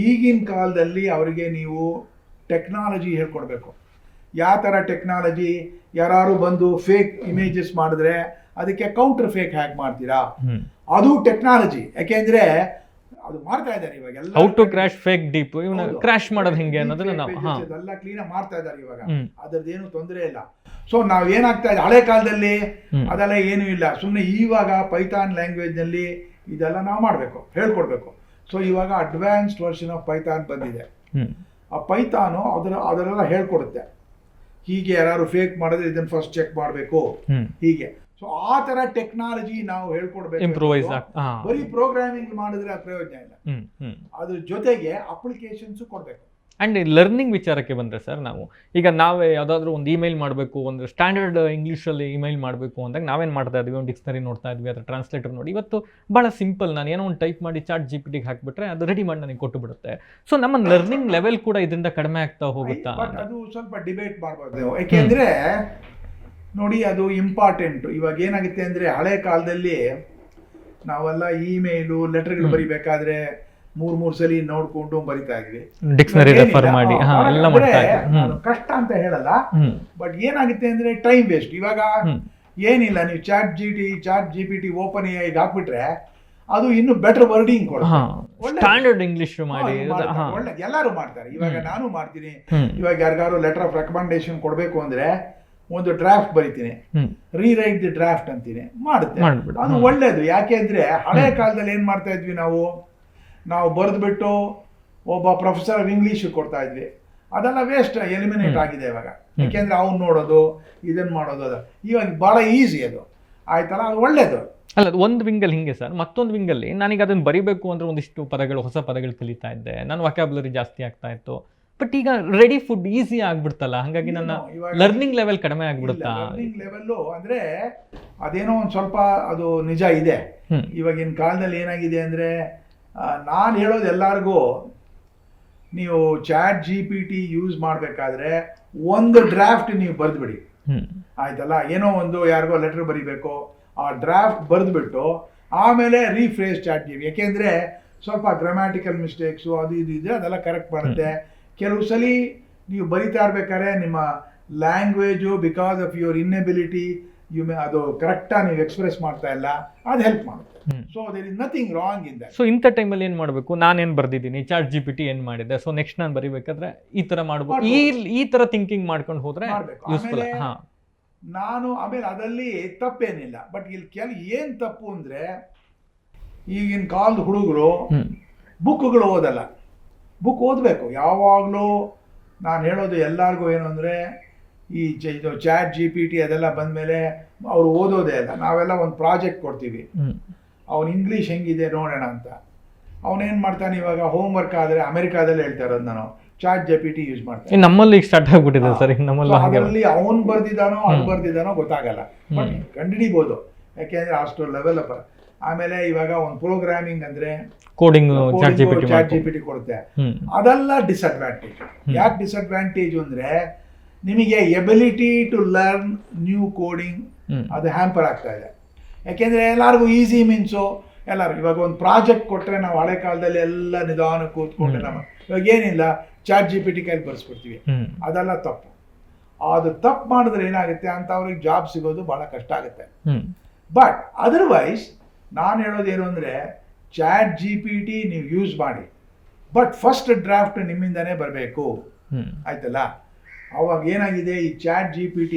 ಈಗಿನ ಕಾಲದಲ್ಲಿ ಅವರಿಗೆ ನೀವು ಟೆಕ್ನಾಲಜಿ ಹೇಳ್ಕೊಡ್ಬೇಕು. ಯಾವ ಥರ ಟೆಕ್ನಾಲಜಿ, ಯಾರು ಬಂದು ಫೇಕ್ ಇಮೇಜಸ್ ಮಾಡಿದ್ರೆ ಅದಕ್ಕೆ ಕೌಂಟರ್ ಫೇಕ್ ಹ್ಯಾಕ್ ಮಾಡ್ತೀರಾ, ಅದು ಟೆಕ್ನಾಲಜಿ. ಯಾಕೆಂದ್ರೆ ಅದು ಮಾಡ್ತಾ ಇದ್ದಾರೆ ಇವಾಗ ಎಲ್ಲ. How to crash fake deep, ಇವನ್ನ ಕ್ರಾಶ್ ಮಾಡೋದು ಹೆಂಗೆ ಅನ್ನೋದನ್ನ ನಾವು ಎಲ್ಲ ಕ್ಲೀನಾಗಿ ಮಾಡ್ತಾ ಇದ್ದಾರೆ ಇವಾಗ. ಅದರದ್ದೇನು ತೊಂದರೆ ಇಲ್ಲ. ಸೊ ನಾವ್ ಏನಾಗ್ತಾ ಇದೆ, ಹಳೆ ಕಾಲದಲ್ಲಿ ಅದೆಲ್ಲ ಏನೂ ಇಲ್ಲ. ಸುಮ್ಮನೆ ಇವಾಗ ಪೈಥಾನ್ ಲ್ಯಾಂಗ್ವೇಜ್ನಲ್ಲಿ ಇದೆಲ್ಲ ನಾವು ಮಾಡಬೇಕು, ಹೇಳ್ಕೊಡ್ಬೇಕು. ಸೊ ಇವಾಗ ಅಡ್ವಾನ್ಸ್ಡ್ ವರ್ಷನ್ ಆಫ್ ಪೈಥಾನ್ ಬಂದಿದೆ. ಆ ಪೈಥಾನು ಅದರೆಲ್ಲ ಹೇಳ್ಕೊಡುತ್ತೆ. ಹೀಗೆ ಯಾರು ಫೇಕ್ ಮಾಡಿದ್ರೆ ಇದನ್ನ ಫಸ್ಟ್ ಚೆಕ್ ಮಾಡಬೇಕು, ಹೀಗೆ. ಸೊ ಆ ತರ ಟೆಕ್ನಾಲಜಿ ನಾವು ಹೇಳ್ಕೊಡ್ಬೇಕು. ಬರೀ ಪ್ರೋಗ್ರಾಮಿಂಗ್ ಮಾಡಿದ್ರೆ ಪ್ರಯೋಜನ ಇಲ್ಲ. ಅದ್ರ ಜೊತೆಗೆ ಅಪ್ಲಿಕೇಶನ್ಸ್ ಕೊಡ್ಬೇಕು. ಆ್ಯಂಡ್ ಲರ್ನಿಂಗ್ ವಿಚಾರಕ್ಕೆ ಬಂದರೆ ಸರ್, ನಾವು ನಾವೇ ಯಾವುದಾದ್ರೂ ಒಂದು ಇಮೇಲ್ ಮಾಡಬೇಕು, ಒಂದು ಸ್ಟ್ಯಾಂಡರ್ಡ್ ಇಂಗ್ಲೀಷಲ್ಲಿ ಇಮೇಲ್ ಮಾಡಬೇಕು ಅಂದಾಗ ನಾವೇನು ಮಾಡ್ತಾ ಇದ್ವಿ, ಒಂದು ಡಿಕ್ಸ್ನರಿ ನೋಡ್ತಾ ಇದ್ವಿ, ಅದರ ಟ್ರಾನ್ಸ್ಲೇಟರ್ ನೋಡಿ. ಇವತ್ತು ಭಾಳ ಸಿಂಪಲ್, ನಾನು ಏನೋ ಒಂದು ಟೈಪ್ ಮಾಡಿ ChatGPT ಹಾಕಿಬಿಟ್ರೆ ಅದು ರೆಡಿ ಮಾಡಿ ನನಗೆ ಕೊಟ್ಟು ಬಿಡುತ್ತೆ. ಸೊ ನಮ್ಮ ಲರ್ನಿಂಗ್ ಲೆವೆಲ್ ಕೂಡ ಇದರಿಂದ ಕಡಿಮೆ ಆಗ್ತಾ ಹೋಗುತ್ತಾ? ಅದು ಸ್ವಲ್ಪ ಡಿಬೇಟ್ ಮಾಡ್ಬೋದು. ಯಾಕೆಂದರೆ ನೋಡಿ, ಅದು ಇಂಪಾರ್ಟೆಂಟು. ಇವಾಗ ಏನಾಗುತ್ತೆ ಅಂದರೆ, ಹಳೆ ಕಾಲದಲ್ಲಿ ನಾವೆಲ್ಲ ಇಮೇಲು ಲೆಟರ್ಗಳು ಬರಿಬೇಕಾದ್ರೆ 3 ಸಲ ನೋಡ್ಕೊಂಡು ಬರಿತಾ ಇದ್ವಿ, ಡಿಕ್ಷನರಿ ರೆಫರ್ ಮಾಡಿ ಎಲ್ಲ ಮಾಡ್ತಾ ಇದ್ವಿ. ಕಷ್ಟ ಅಂತ ಹೇಳಲ್ಲ, ಬಟ್ ಏನಾಗುತ್ತೆ ಅಂದ್ರೆ ಟೈಮ್ ವೇಸ್ಟ್. ಇವಾಗ ಏನಿಲ್ಲ, ನೀವು ChatGPT ಓಪನ್ AI ಹಾಕ್ಬಿಟ್ರೆ ಅದು ಇನ್ನು ಬೆಟರ್ ವರ್ಡಿಂಗ್ ಕೊಡುತ್ತೆ. ಸ್ಟ್ಯಾಂಡರ್ಡ್ ಇಂಗ್ಲಿಷ್ ಮಾಡಿ ಒಳ್ಳೆ ಎಲ್ಲರೂ ಮಾಡ್ತಾರೆ. ಇವಾಗ ನಾನು ಮಾಡ್ತೀನಿ. ಇವಾಗ ಯಾರಿಗಾರು ಲೆಟರ್ ಆಫ್ ರೆಕಮೆಂಡೇಶನ್ ಕೊಡಬೇಕು ಅಂದ್ರೆ ಒಂದು ಡ್ರಾಫ್ಟ್ ಬರಿತೀನಿ, ರೀರೈಟ್ ದಿ ಡ್ರಾಫ್ಟ್ ಅಂತೀನಿ, ಮಾಡುತ್ತೆ. ಅದು ಒಳ್ಳೇದು. ಯಾಕೆ ಅಂದ್ರೆ ಹಳೆ ಕಾಲದಲ್ಲಿ ಏನ್ ಮಾಡ್ತಾ ಇದ್ವಿ, ನಾವು ಬರೆದ್ಬಿಟ್ಟು ಒಬ್ಬ ಪ್ರೊಫೆಸರ್ ಆಫ್ ಇಂಗ್ಲೀಷ್ ಕೊಡ್ತಾ ಇದ್ವಿ. ಅದೆಲ್ಲ ವೇಸ್ಟ್ ಎಲಿಮಿನೇಟ್ ಆಗಿದೆ ಇವಾಗ. ಯಾಕೆಂದ್ರೆ ಅವ್ನು ನೋಡೋದು ಇದನ್ನು ಮಾಡೋದು ಅದು ಇವಾಗ ಭಾಳ ಈಸಿ ಅದು ಆಯ್ತಲ್ಲ, ಅದು ಒಳ್ಳೇದು. ಅಲ್ಲ, ಒಂದು ವಿಂಗಲ್ಲಿ ಹಿಂಗೆ ಸರ್, ಮತ್ತೊಂದು ವಿಂಗಲ್ಲಿ ನನಗೆ ಅದನ್ನು ಬರಿಬೇಕು ಅಂದರೆ ಒಂದಿಷ್ಟು ಪದಗಳು, ಹೊಸ ಪದಗಳು ಕಲಿತಾ ಇದ್ದೆ, ನನ್ನ ವೊಕ್ಯಾಬ್ಯುಲರಿ ಜಾಸ್ತಿ ಆಗ್ತಾ ಇತ್ತು. ಬಟ್ ಈಗ ರೆಡಿ ಫುಡ್ ಈಸಿ ಆಗ್ಬಿಡ್ತಲ್ಲ, ಹಾಗಾಗಿ ನನ್ನ ಲರ್ನಿಂಗ್ ಲೆವೆಲ್ ಕಡಿಮೆ ಆಗ್ಬಿಡುತ್ತಾ? ಲರ್ನಿಂಗ್ ಲೆವೆಲ್ಲು ಅಂದರೆ ಅದೇನೋ ಒಂದು ಸ್ವಲ್ಪ ಅದು ನಿಜ ಇದೆ. ಇವಾಗಿನ ಕಾಲದಲ್ಲಿ ಏನಾಗಿದೆ ಅಂದರೆ, ನಾನು ಹೇಳೋದು ಎಲ್ಲರಿಗೂ, ನೀವು ChatGPT ಯೂಸ್ ಮಾಡಬೇಕಾದ್ರೆ ಒಂದು ಡ್ರಾಫ್ಟ್ ನೀವು ಬರೆದ್ಬಿಡಿ ಆಯ್ತಲ್ಲ. ಏನೋ ಒಂದು ಯಾರಿಗೋ ಲೆಟರ್ ಬರೀಬೇಕು, ಆ ಡ್ರಾಫ್ಟ್ ಬರೆದ್ಬಿಟ್ಟು ಆಮೇಲೆ ರೀಫ್ರೇಸ್ ChatGPT. ಯಾಕೆಂದರೆ ಸ್ವಲ್ಪ ಗ್ರಾಮ್ಯಾಟಿಕಲ್ ಮಿಸ್ಟೇಕ್ಸು ಅದು ಇದು ಇದ್ರೆ ಅದೆಲ್ಲ ಕರೆಕ್ಟ್ ಮಾಡುತ್ತೆ. ಕೆಲವು ಸಲ ನೀವು ಬರಿತಾ ಇರ್ಬೇಕಾದ್ರೆ ನಿಮ್ಮ language because of your inability ಅದು ಕರೆಕ್ಟಾಗಿ ನೀವು ಎಕ್ಸ್ಪ್ರೆಸ್ ಮಾಡ್ತಾ ಇಲ್ಲ, ಅದು ಹೆಲ್ಪ್ ಮಾಡುತ್ತೆ. So there is nothing wrong in that. So ಇಂಥ ಟೈಮಲ್ಲಿ ಏನು ಮಾಡಬೇಕು? ನಾನೇನು ಬರ್ದಿದ್ದೀನಿ, ChatGPT ಏನು ಮಾಡಿದೆ, ಸೊ ನೆಕ್ಸ್ಟ್ ನಾನು ಬರಿಬೇಕಾದ್ರೆ ಈ ಥರ ಮಾಡ್ಬೋದು, ಈ ಥರ ಥಿಂಕಿಂಗ್ ಮಾಡ್ಕೊಂಡು ಹೋದ್ರೆ ಯೂಸ್ಫುಲ್. ಹಾಂ, ನಾನು ಆಮೇಲೆ ಅದರಲ್ಲಿ ತಪ್ಪೇನಿಲ್ಲ. ಬಟ್ ಇಲ್ಲಿ ಏನು ತಪ್ಪು ಅಂದರೆ, ಈಗಿನ ಕಾಲದ ಹುಡುಗರು ಬುಕ್ಗಳು ಓದಲ್ಲ. ಬುಕ್ ಓದಬೇಕು ಯಾವಾಗಲೂ. ನಾನು ಹೇಳೋದು ಎಲ್ಲರಿಗೂ ಏನು ಅಂದರೆ, ಈ ಇದು ChatGPT ಅದೆಲ್ಲ ಬಂದಮೇಲೆ ಅವರು ಓದೋದೇ ಇಲ್ಲ. ನಾವೆಲ್ಲ ಒಂದು ಪ್ರಾಜೆಕ್ಟ್ ಕೊಡ್ತೀವಿ, ಅವ್ನು ಇಂಗ್ಲೀಷ್ ಹೆಂಗಿದೆ ನೋಡೋಣ ಅಂತ. ಅವನೇನು ಮಾಡ್ತಾನೆ, ಇವಾಗ ಹೋಮ್ವರ್ಕ್ ಆದರೆ ಅಮೆರಿಕಾದಲ್ಲಿ ಹೇಳ್ತಾ ಇರೋದು ನಾನು, ChatGPT ಯೂಸ್ ಮಾಡ್ತಾನೆ. ನಮ್ಮಲ್ಲಿ ಸ್ಟಾರ್ಟ್ ಆಗಿಬಿಟ್ಟಿದೆ ಸರ್ ನಮ್ಮಲ್ಲಿ. ಅದರಲ್ಲಿ ಅವ್ನು ಬರ್ದಿದ್ದಾನೋ ಅದು ಬರ್ದಿದ್ದಾನೋ ಗೊತ್ತಾಗಲ್ಲ, ಬಟ್ ಕಂಡುಹಿಡಿಬೋದು. ಯಾಕೆಂದರೆ ಅಷ್ಟು ಲೆವೆಲ್ ಅಪ್. ಆಮೇಲೆ ಇವಾಗ ಒಂದು ಪ್ರೋಗ್ರಾಮಿಂಗ್ ಅಂದರೆ ಕೋಡಿಂಗ್ ChatGPT ಕೊಡುತ್ತೆ. ಅದೆಲ್ಲ ಡಿಸ್ಅಡ್ವಾಂಟೇಜ್. ಯಾಕೆ ಡಿಸ್ಅಡ್ವಾಂಟೇಜ್ ಅಂದರೆ, ನಿಮಗೆ ability to learn new coding ಅದು ಹ್ಯಾಂಪರ್ ಆಗ್ತಾ ಇದೆ. ಯಾಕೆಂದರೆ ಎಲ್ಲರಿಗೂ ಈಸಿ ಮೀನ್ಸು ಎಲ್ಲರೂ ಇವಾಗ ಒಂದು ಪ್ರಾಜೆಕ್ಟ್ ಕೊಟ್ಟರೆ ನಾವು ಹಳೆ ಕಾಲದಲ್ಲಿ ಎಲ್ಲ ನಿಧಾನ ಕೂತ್ಕೊಂಡೆ ನಮ್ಮ ಇವಾಗ ಏನಿಲ್ಲ ChatGPT ಕೈಲಿ ಬರ್ಸ್ಬಿಡ್ತೀವಿ. ಅದೆಲ್ಲ ತಪ್ಪು. ಅದು ತಪ್ಪು ಮಾಡಿದ್ರೆ ಏನಾಗುತ್ತೆ ಅಂತ ಅವ್ರಿಗೆ ಜಾಬ್ ಸಿಗೋದು ಭಾಳ ಕಷ್ಟ ಆಗುತ್ತೆ. ಬಟ್ ಅದರ್ವೈಸ್ ನಾನು ಹೇಳೋದೇನು ಅಂದರೆ, ChatGPT ನೀವು ಯೂಸ್ ಮಾಡಿ, ಬಟ್ ಫಸ್ಟ್ ಡ್ರಾಫ್ಟ್ ನಿಮ್ಮಿಂದನೇ ಬರಬೇಕು ಆಯ್ತಲ್ಲ. ಅವಾಗ ಏನಾಗಿದೆ, ಈ ChatGPT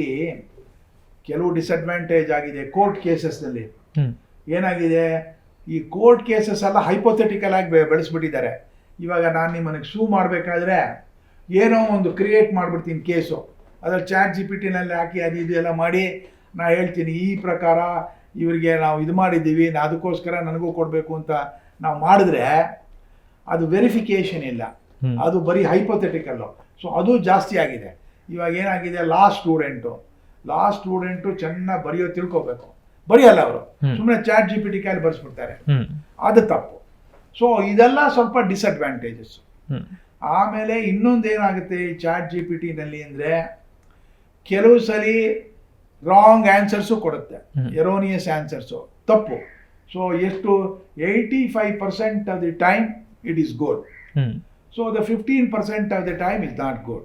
ಕೆಲವು ಡಿಸ್ಅಡ್ವಾಂಟೇಜ್ ಆಗಿದೆ. ಕೋರ್ಟ್ ಕೇಸಸ್ನಲ್ಲಿ ಏನಾಗಿದೆ, ಈ ಕೋರ್ಟ್ ಕೇಸಸ್ ಎಲ್ಲ ಹೈಪೋಥೆಟಿಕಲ್ ಆಗಿ ಬೆಳೆಸ್ಬಿಟ್ಟಿದ್ದಾರೆ. ಇವಾಗ ನಾನು ನಿಮ್ಮನಿಗೆ ಸೂ ಮಾಡಬೇಕಾದ್ರೆ ಏನೋ ಒಂದು ಕ್ರಿಯೇಟ್ ಮಾಡಿಬಿಡ್ತೀನಿ ಕೇಸು, ಅದ್ರಲ್ಲಿ ChatGPTನಲ್ಲಿ ಹಾಕಿ ಅದು ಇದು ಎಲ್ಲ ಮಾಡಿ ನಾ ಹೇಳ್ತೀನಿ, ಈ ಪ್ರಕಾರ ಇವರಿಗೆ ನಾವು ಇದು ಮಾಡಿದ್ದೀವಿ, ಅದಕ್ಕೋಸ್ಕರ ನನಗೂ ಕೊಡಬೇಕು ಅಂತ ನಾವು ಮಾಡಿದ್ರೆ ಅದು ವೆರಿಫಿಕೇಷನ್ ಇಲ್ಲ, ಅದು ಬರೀ ಹೈಪೋಥೆಟಿಕಲ್ಲು. ಸೊ ಅದು ಜಾಸ್ತಿ ಆಗಿದೆ. ಇವಾಗ ಏನಾಗಿದೆ, ಲಾ ಸ್ಟೂಡೆಂಟು ಚೆನ್ನಾಗಿ ಬರೆಯೋ ತಿಳ್ಕೊಬೇಕು, ಬರೆಯಲ್ಲ ಅವರು, ಸುಮ್ಮನೆ ChatGPT ಕೈಲಿ ಬರ್ಸ್ಬಿಡ್ತಾರೆ, ಅದು ತಪ್ಪು. ಸೊ ಇದೆಲ್ಲ ಸ್ವಲ್ಪ ಡಿಸ್ಅಡ್ವಾಂಟೇಜಸ್. ಆಮೇಲೆ ಇನ್ನೊಂದು ಏನಾಗುತ್ತೆ ಈ ChatGPTನಲ್ಲಿ ಅಂದರೆ, ಕೆಲವು ಸಲ ರಾಂಗ್ ಆನ್ಸರ್ಸು ಕೊಡುತ್ತೆ, ಎರೋನಿಯಸ್ ಆನ್ಸರ್ಸು, ತಪ್ಪು. ಸೊ ಎಷ್ಟು 85% of the time it is good. So the 15% of the time is not good.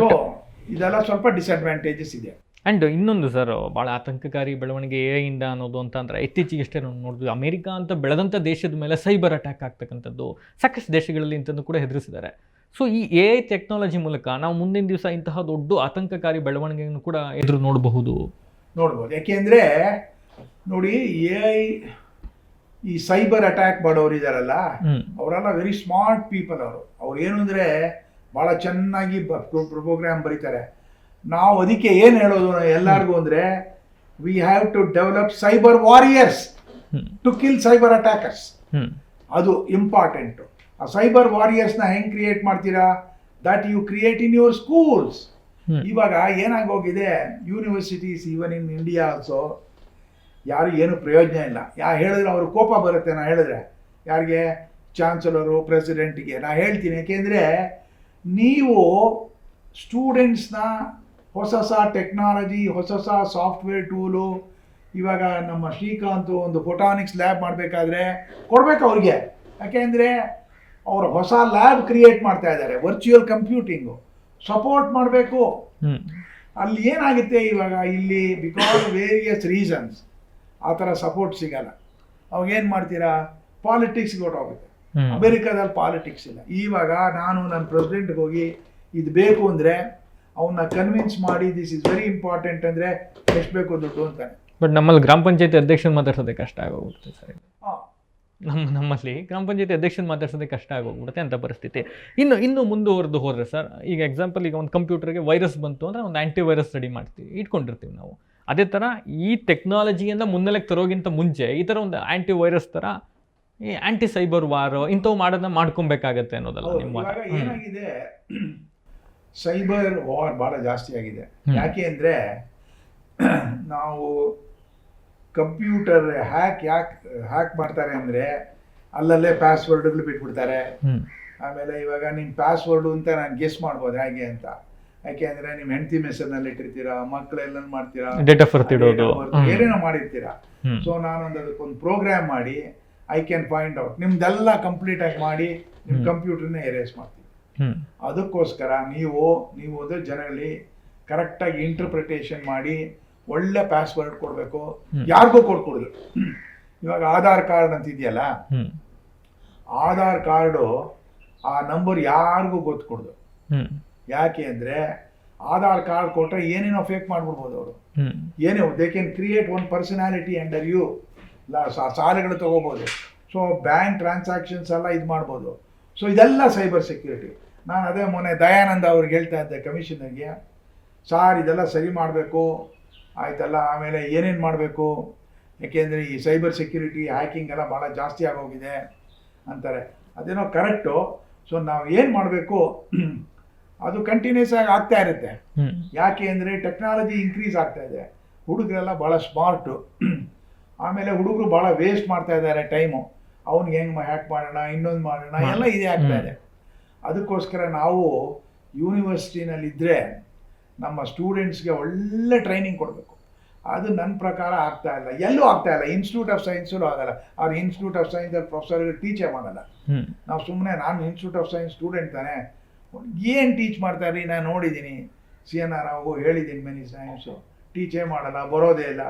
So ಇದೆಲ್ಲ ಸ್ವಲ್ಪ ಡಿಸ್ಅಡ್ವಾಂಟೇಜಸ್ ಇದೆ. ಆ್ಯಂಡ್ ಇನ್ನೊಂದು ಸರ್, ಭಾಳ ಆತಂಕಕಾರಿ ಬೆಳವಣಿಗೆ AI ಇಂದ ಅನ್ನೋದು ಅಂತಂದರೆ, ಇತ್ತೀಚೆಗಷ್ಟೇ ನಾವು ನೋಡಿದ್ವಿ, ಅಮೆರಿಕ ಅಂತ ಬೆಳೆದಂಥ ದೇಶದ ಮೇಲೆ ಸೈಬರ್ ಅಟ್ಯಾಕ್ ಆಗ್ತಕ್ಕಂಥದ್ದು ಸಾಕಷ್ಟು ದೇಶಗಳಲ್ಲಿ ಇಂಥದ್ದು ಕೂಡ ಹೆದರಿಸಿದ್ದಾರೆ. ಸೊ ಈ AI ಟೆಕ್ನಾಲಜಿ ಮೂಲಕ ನಾವು ಮುಂದಿನ ದಿವಸ ಇಂತಹ ದೊಡ್ಡ ಆತಂಕಕಾರಿ ಬೆಳವಣಿಗೆಯನ್ನು ಕೂಡ ಎದುರು ನೋಡಬಹುದು. ಯಾಕೆಂದರೆ ನೋಡಿ, AI ಈ ಸೈಬರ್ ಅಟ್ಯಾಕ್ ಮಾಡೋರು ಇದ್ದಾರಲ್ಲ, ಅವರೆಲ್ಲ ವೆರಿ ಸ್ಮಾರ್ಟ್ ಪೀಪಲ್. ಅವ್ರು ಏನು ಅಂದರೆ ಭಾಳ ಚೆನ್ನಾಗಿ ಪ್ರೋಗ್ರಾಮ್ ಬರೀತಾರೆ. ನಾವು ಅದಕ್ಕೆ ಏನು ಹೇಳೋದು ಎಲ್ಲರಿಗೂ ಅಂದರೆ, we have to develop cyber warriors to kill cyber attackers. ಅದು ಇಂಪಾರ್ಟೆಂಟು. ಆ ಸೈಬರ್ ವಾರಿಯರ್ಸ್ನ ಹೆಂಗೆ ಕ್ರಿಯೇಟ್ ಮಾಡ್ತೀರಾ? That you create in your schools. ಇವಾಗ ಏನಾಗೋಗಿದೆ, universities even in India also, ಯಾರು ಏನು ಪ್ರಯೋಜನ ಇಲ್ಲ. ಹೇಳಿದ್ರೆ ಅವ್ರ ಕೋಪ ಬರುತ್ತೆ. ನಾ ಹೇಳಿದ್ರೆ ಯಾರಿಗೆ, ಚಾನ್ಸಲರು, ಪ್ರೆಸಿಡೆಂಟ್ಗೆ ನಾ ಹೇಳ್ತೀನಿ. ಯಾಕೆಂದರೆ ನೀವು ಸ್ಟೂಡೆಂಟ್ಸ್ನ ಹೊಸ ಟೆಕ್ನಾಲಜಿ, ಹೊಸ ಸಾಫ್ಟ್ವೇರ್ ಟೂಲು, ಇವಾಗ ನಮ್ಮ ಶ್ರೀಕಾಂತ್ ಒಂದು ಫೋಟಾನಿಕ್ಸ್ ಲ್ಯಾಬ್ ಮಾಡಬೇಕಾದ್ರೆ ಕೊಡಬೇಕು ಅವ್ರಿಗೆ. ಯಾಕೆಂದರೆ ಅವರು ಹೊಸ ಲ್ಯಾಬ್ ಕ್ರಿಯೇಟ್ ಮಾಡ್ತಾ ಇದ್ದಾರೆ, ವರ್ಚುವಲ್ ಕಂಪ್ಯೂಟಿಂಗು ಸಪೋರ್ಟ್ ಮಾಡಬೇಕು. ಅಲ್ಲಿ ಏನಾಗುತ್ತೆ ಇವಾಗ ಇಲ್ಲಿ, ಬಿಕಾಸ್ ವೇರಿಯಸ್ ರೀಸನ್ಸ್ ಆ ಥರ ಸಪೋರ್ಟ್ ಸಿಗಲ್ಲ. ಅವಾಗೇನು ಮಾಡ್ತೀರಾ, ಪಾಲಿಟಿಕ್ಸ್ಗೆ ಹೊರಟೋಗುತ್ತೆ. ಅಮೆರಿಕಾದಲ್ಲಿ ಪಾಲಿಟಿಕ್ಸ್ ಇಲ್ಲ. ಇವಾಗ ನಾನು ನನ್ನ ಪ್ರೆಸಿಡೆಂಟ್ಗೆ ಹೋಗಿ ಇದು ಬೇಕು ಅಂದರೆ ಅವನ್ನ ಕನ್ವಿನ್ಸ್ ಮಾಡಿ ದಿಸ್ ಇಸ್ ವೆರಿ ಇಂಪಾರ್ಟೆಂಟ್ ಅಂದರೆ ಎಷ್ಟು ಬೇಕು ದುಡ್ಡು ಅಂತಾನೆ. ಬಟ್ ನಮ್ಮಲ್ಲಿ ಗ್ರಾಮ ಪಂಚಾಯತಿ ಅಧ್ಯಕ್ಷನ ಮಾತಾಡ್ಸೋದೇ ಕಷ್ಟ ಆಗೋಗುತ್ತೆ ಸರ್. ನಮ್ಮಲ್ಲಿ ಗ್ರಾಮ ಪಂಚಾಯತಿ ಅಧ್ಯಕ್ಷನ ಮಾತಾಡ್ಸೋದಕ್ಕೆ ಕಷ್ಟ ಆಗೋಗ್ಬಿಡುತ್ತೆ ಅಂತ ಪರಿಸ್ಥಿತಿ. ಇನ್ನು ಮುಂದುವರೆದು ಹೋದರೆ ಸರ್, ಈಗ ಎಕ್ಸಾಂಪಲ್ ಈಗ ಒಂದು ಕಂಪ್ಯೂಟರ್ಗೆ ವೈರಸ್ ಬಂತು ಅಂದರೆ ಒಂದು ಆ್ಯಂಟಿ ವೈರಸ್ ರೆಡಿ ಮಾಡ್ತೀವಿ, ಇಟ್ಕೊಂಡಿರ್ತೀವಿ ನಾವು. ಅದೇ ಥರ ಈ ಟೆಕ್ನಾಲಜಿಯಿಂದ ಮುನ್ನೆಲೆಗೆ ತರೋಗಿಂತ ಮುಂಚೆ ಈ ಥರ ಒಂದು ಆ್ಯಂಟಿ ವೈರಸ್ ಥರ ಈ ಆ್ಯಂಟಿ ಸೈಬರ್ ವಾರ್ ಇಂಥವು ಮಾಡೋದನ್ನ ಮಾಡ್ಕೊಬೇಕಾಗತ್ತೆ ಅನ್ನೋದಲ್ಲ ನಿಮ್ಮ ಇವಾಗ ಏನಾಗಿದೆ, ಸೈಬರ್ ವಾರ್ ಭಾಳ ಜಾಸ್ತಿ ಆಗಿದೆ. ಯಾಕೆ ಅಂದರೆ ನಾವು ಕಂಪ್ಯೂಟರ್ ಹ್ಯಾಕ್ ಮಾಡ್ತಾರೆ ಅಂದರೆ ಅಲ್ಲಲ್ಲೇ ಪಾಸ್ವರ್ಡ್ಗಳು ಬಿಟ್ಬಿಡ್ತಾರೆ. ಆಮೇಲೆ ಇವಾಗ ನಿಮ್ಮ ಪಾಸ್ವರ್ಡು ಅಂತ ನಾನು ಗೆಸ್ ಮಾಡ್ಬೋದು ಹೇಗೆ ಅಂತ. ಯಾಕೆ ಅಂದರೆ ನಿಮ್ಮ ಹೆಂಡತಿ ಮೆಸೇಜ್ನಲ್ಲಿ ಇಟ್ಟಿರ್ತೀರಾ, ಮಕ್ಕಳೆಲ್ಲ ಮಾಡ್ತೀರಾ, ಡೇಟ್ ಆಫ್ ಬರ್ತ್ ಇಡೋದು, ಏನೇನೋ ಮಾಡಿರ್ತೀರಾ. ಸೊ ನಾನೊಂದು ಅದಕ್ಕೊಂದು ಪ್ರೋಗ್ರಾಮ್ ಮಾಡಿ ಐ ಕ್ಯಾನ್ ಫೈಂಡ್ ಔಟ್ ನಿಮ್ದೆಲ್ಲ ಕಂಪ್ಲೀಟ್ ಆಗಿ ಮಾಡಿ ನಿಮ್ಮ ಕಂಪ್ಯೂಟರ್ನ ಎರೇಸ್ ಮಾಡ್ತೀವಿ. ಅದಕ್ಕೋಸ್ಕರ ನೀವು ಅದು ಜನರಲ್ಲಿ ಕರೆಕ್ಟಾಗಿ ಇಂಟರ್ಪ್ರಿಟೇಷನ್ ಮಾಡಿ ಒಳ್ಳೆ ಪಾಸ್ವರ್ಡ್ ಕೊಡಬೇಕು, ಯಾರಿಗೂ ಕೊಡ್ಕೊಡುದು. ಇವಾಗ ಆಧಾರ್ ಕಾರ್ಡ್ ಅಂತ ಇದೆಯಲ್ಲ, ಆಧಾರ್ ಕಾರ್ಡು ಆ ನಂಬರ್ ಯಾರಿಗೂ ಗೊತ್ತುಕೊಡ್ದು. ಯಾಕೆ ಅಂದರೆ ಆಧಾರ್ ಕಾರ್ಡ್ ಕೊಟ್ಟರೆ ಏನೇನೋ ಫೇಕ್ ಮಾಡ್ಬಿಡ್ಬೋದು ಅವರು. ಏನೇ they can create one personality under you. ಸಾಲಗಳು ತಗೋಬೋದು. ಸೊ ಬ್ಯಾಂಕ್ ಟ್ರಾನ್ಸಾಕ್ಷನ್ಸ್ ಎಲ್ಲ ಇದು ಮಾಡ್ಬೋದು. ಸೊ ಇದೆಲ್ಲ ಸೈಬರ್ ಸೆಕ್ಯೂರಿಟಿ. ನಾನು ಅದೇ ಮೊನ್ನೆ ದಯಾನಂದ ಅವ್ರಿಗೆ ಹೇಳ್ತಾ ಇದ್ದೆ ಕಮಿಷನರ್ಗೆ, ಸಾರ್ ಇದೆಲ್ಲ ಸರಿ ಮಾಡಬೇಕು ಆಯ್ತಲ್ಲ, ಆಮೇಲೆ ಏನೇನು ಮಾಡಬೇಕು, ಯಾಕೆಂದರೆ ಈ ಸೈಬರ್ ಸೆಕ್ಯೂರಿಟಿ ಹ್ಯಾಕಿಂಗ್ ಎಲ್ಲ ಭಾಳ ಜಾಸ್ತಿ ಆಗೋಗಿದೆ ಅಂತಾರೆ. ಅದೇನೋ ಕರೆಕ್ಟು. ಸೊ ನಾವು ಏನು ಮಾಡಬೇಕು, ಅದು ಕಂಟಿನ್ಯೂಸ್ ಆಗಿ ಆಗ್ತಾ ಇರುತ್ತೆ. ಯಾಕೆ ಅಂದರೆ ಟೆಕ್ನಾಲಜಿ ಇನ್ಕ್ರೀಸ್ ಆಗ್ತಾ ಇದೆ, ಹುಡುಗರೆಲ್ಲ ಭಾಳ ಸ್ಮಾರ್ಟು. ಆಮೇಲೆ ಹುಡುಗರು ಭಾಳ ವೇಸ್ಟ್ ಮಾಡ್ತಾ ಇದ್ದಾರೆ ಟೈಮು. ಅವ್ನಿಗೆ ಹೆಂಗೆ ಹ್ಯಾಕ್ ಮಾಡೋಣ, ಇನ್ನೊಂದು ಮಾಡೋಣ, ಎಲ್ಲ ಇದೇ ಆಗ್ತಾ ಇದೆ. ಅದಕ್ಕೋಸ್ಕರ ನಾವು ಯೂನಿವರ್ಸಿಟಿನಲ್ಲಿದ್ದರೆ ನಮ್ಮ ಸ್ಟೂಡೆಂಟ್ಸ್ಗೆ ಒಳ್ಳೆ ಟ್ರೈನಿಂಗ್ ಕೊಡಬೇಕು. ಅದು ನನ್ನ ಪ್ರಕಾರ ಆಗ್ತಾ ಇಲ್ಲ, ಎಲ್ಲೂ ಆಗ್ತಾ ಇಲ್ಲ. ಇನ್ಸ್ಟಿಟ್ಯೂಟ್ ಆಫ್ ಸೈನ್ಸಲ್ಲೂ ಆಗಲ್ಲ. ಅವ್ರು ಇನ್ಸ್ಟಿಟ್ಯೂಟ್ ಆಫ್ ಸೈನ್ಸಲ್ಲಿ ಪ್ರೊಫೆಸರ್ಗಳು ಟೀಚೇ ಮಾಡಲ್ಲ. ನಾವು ಸುಮ್ಮನೆ, ನಾನು ಇನ್ಸ್ಟಿಟ್ಯೂಟ್ ಆಫ್ ಸೈನ್ಸ್ ಸ್ಟೂಡೆಂಟ್ ತಾನೆ, ಏನು ಟೀಚ್ ಮಾಡ್ತಾರೆ ನಾನು ನೋಡಿದ್ದೀನಿ. CNR ಅವ್ರಿಗೂ ಹೇಳಿದ್ದೀನಿ ಮೆನಿ ಟೈಮ್ಸು, ಟೀಚೇ ಮಾಡಲ್ಲ, ಬರೋದೇ ಇಲ್ಲ.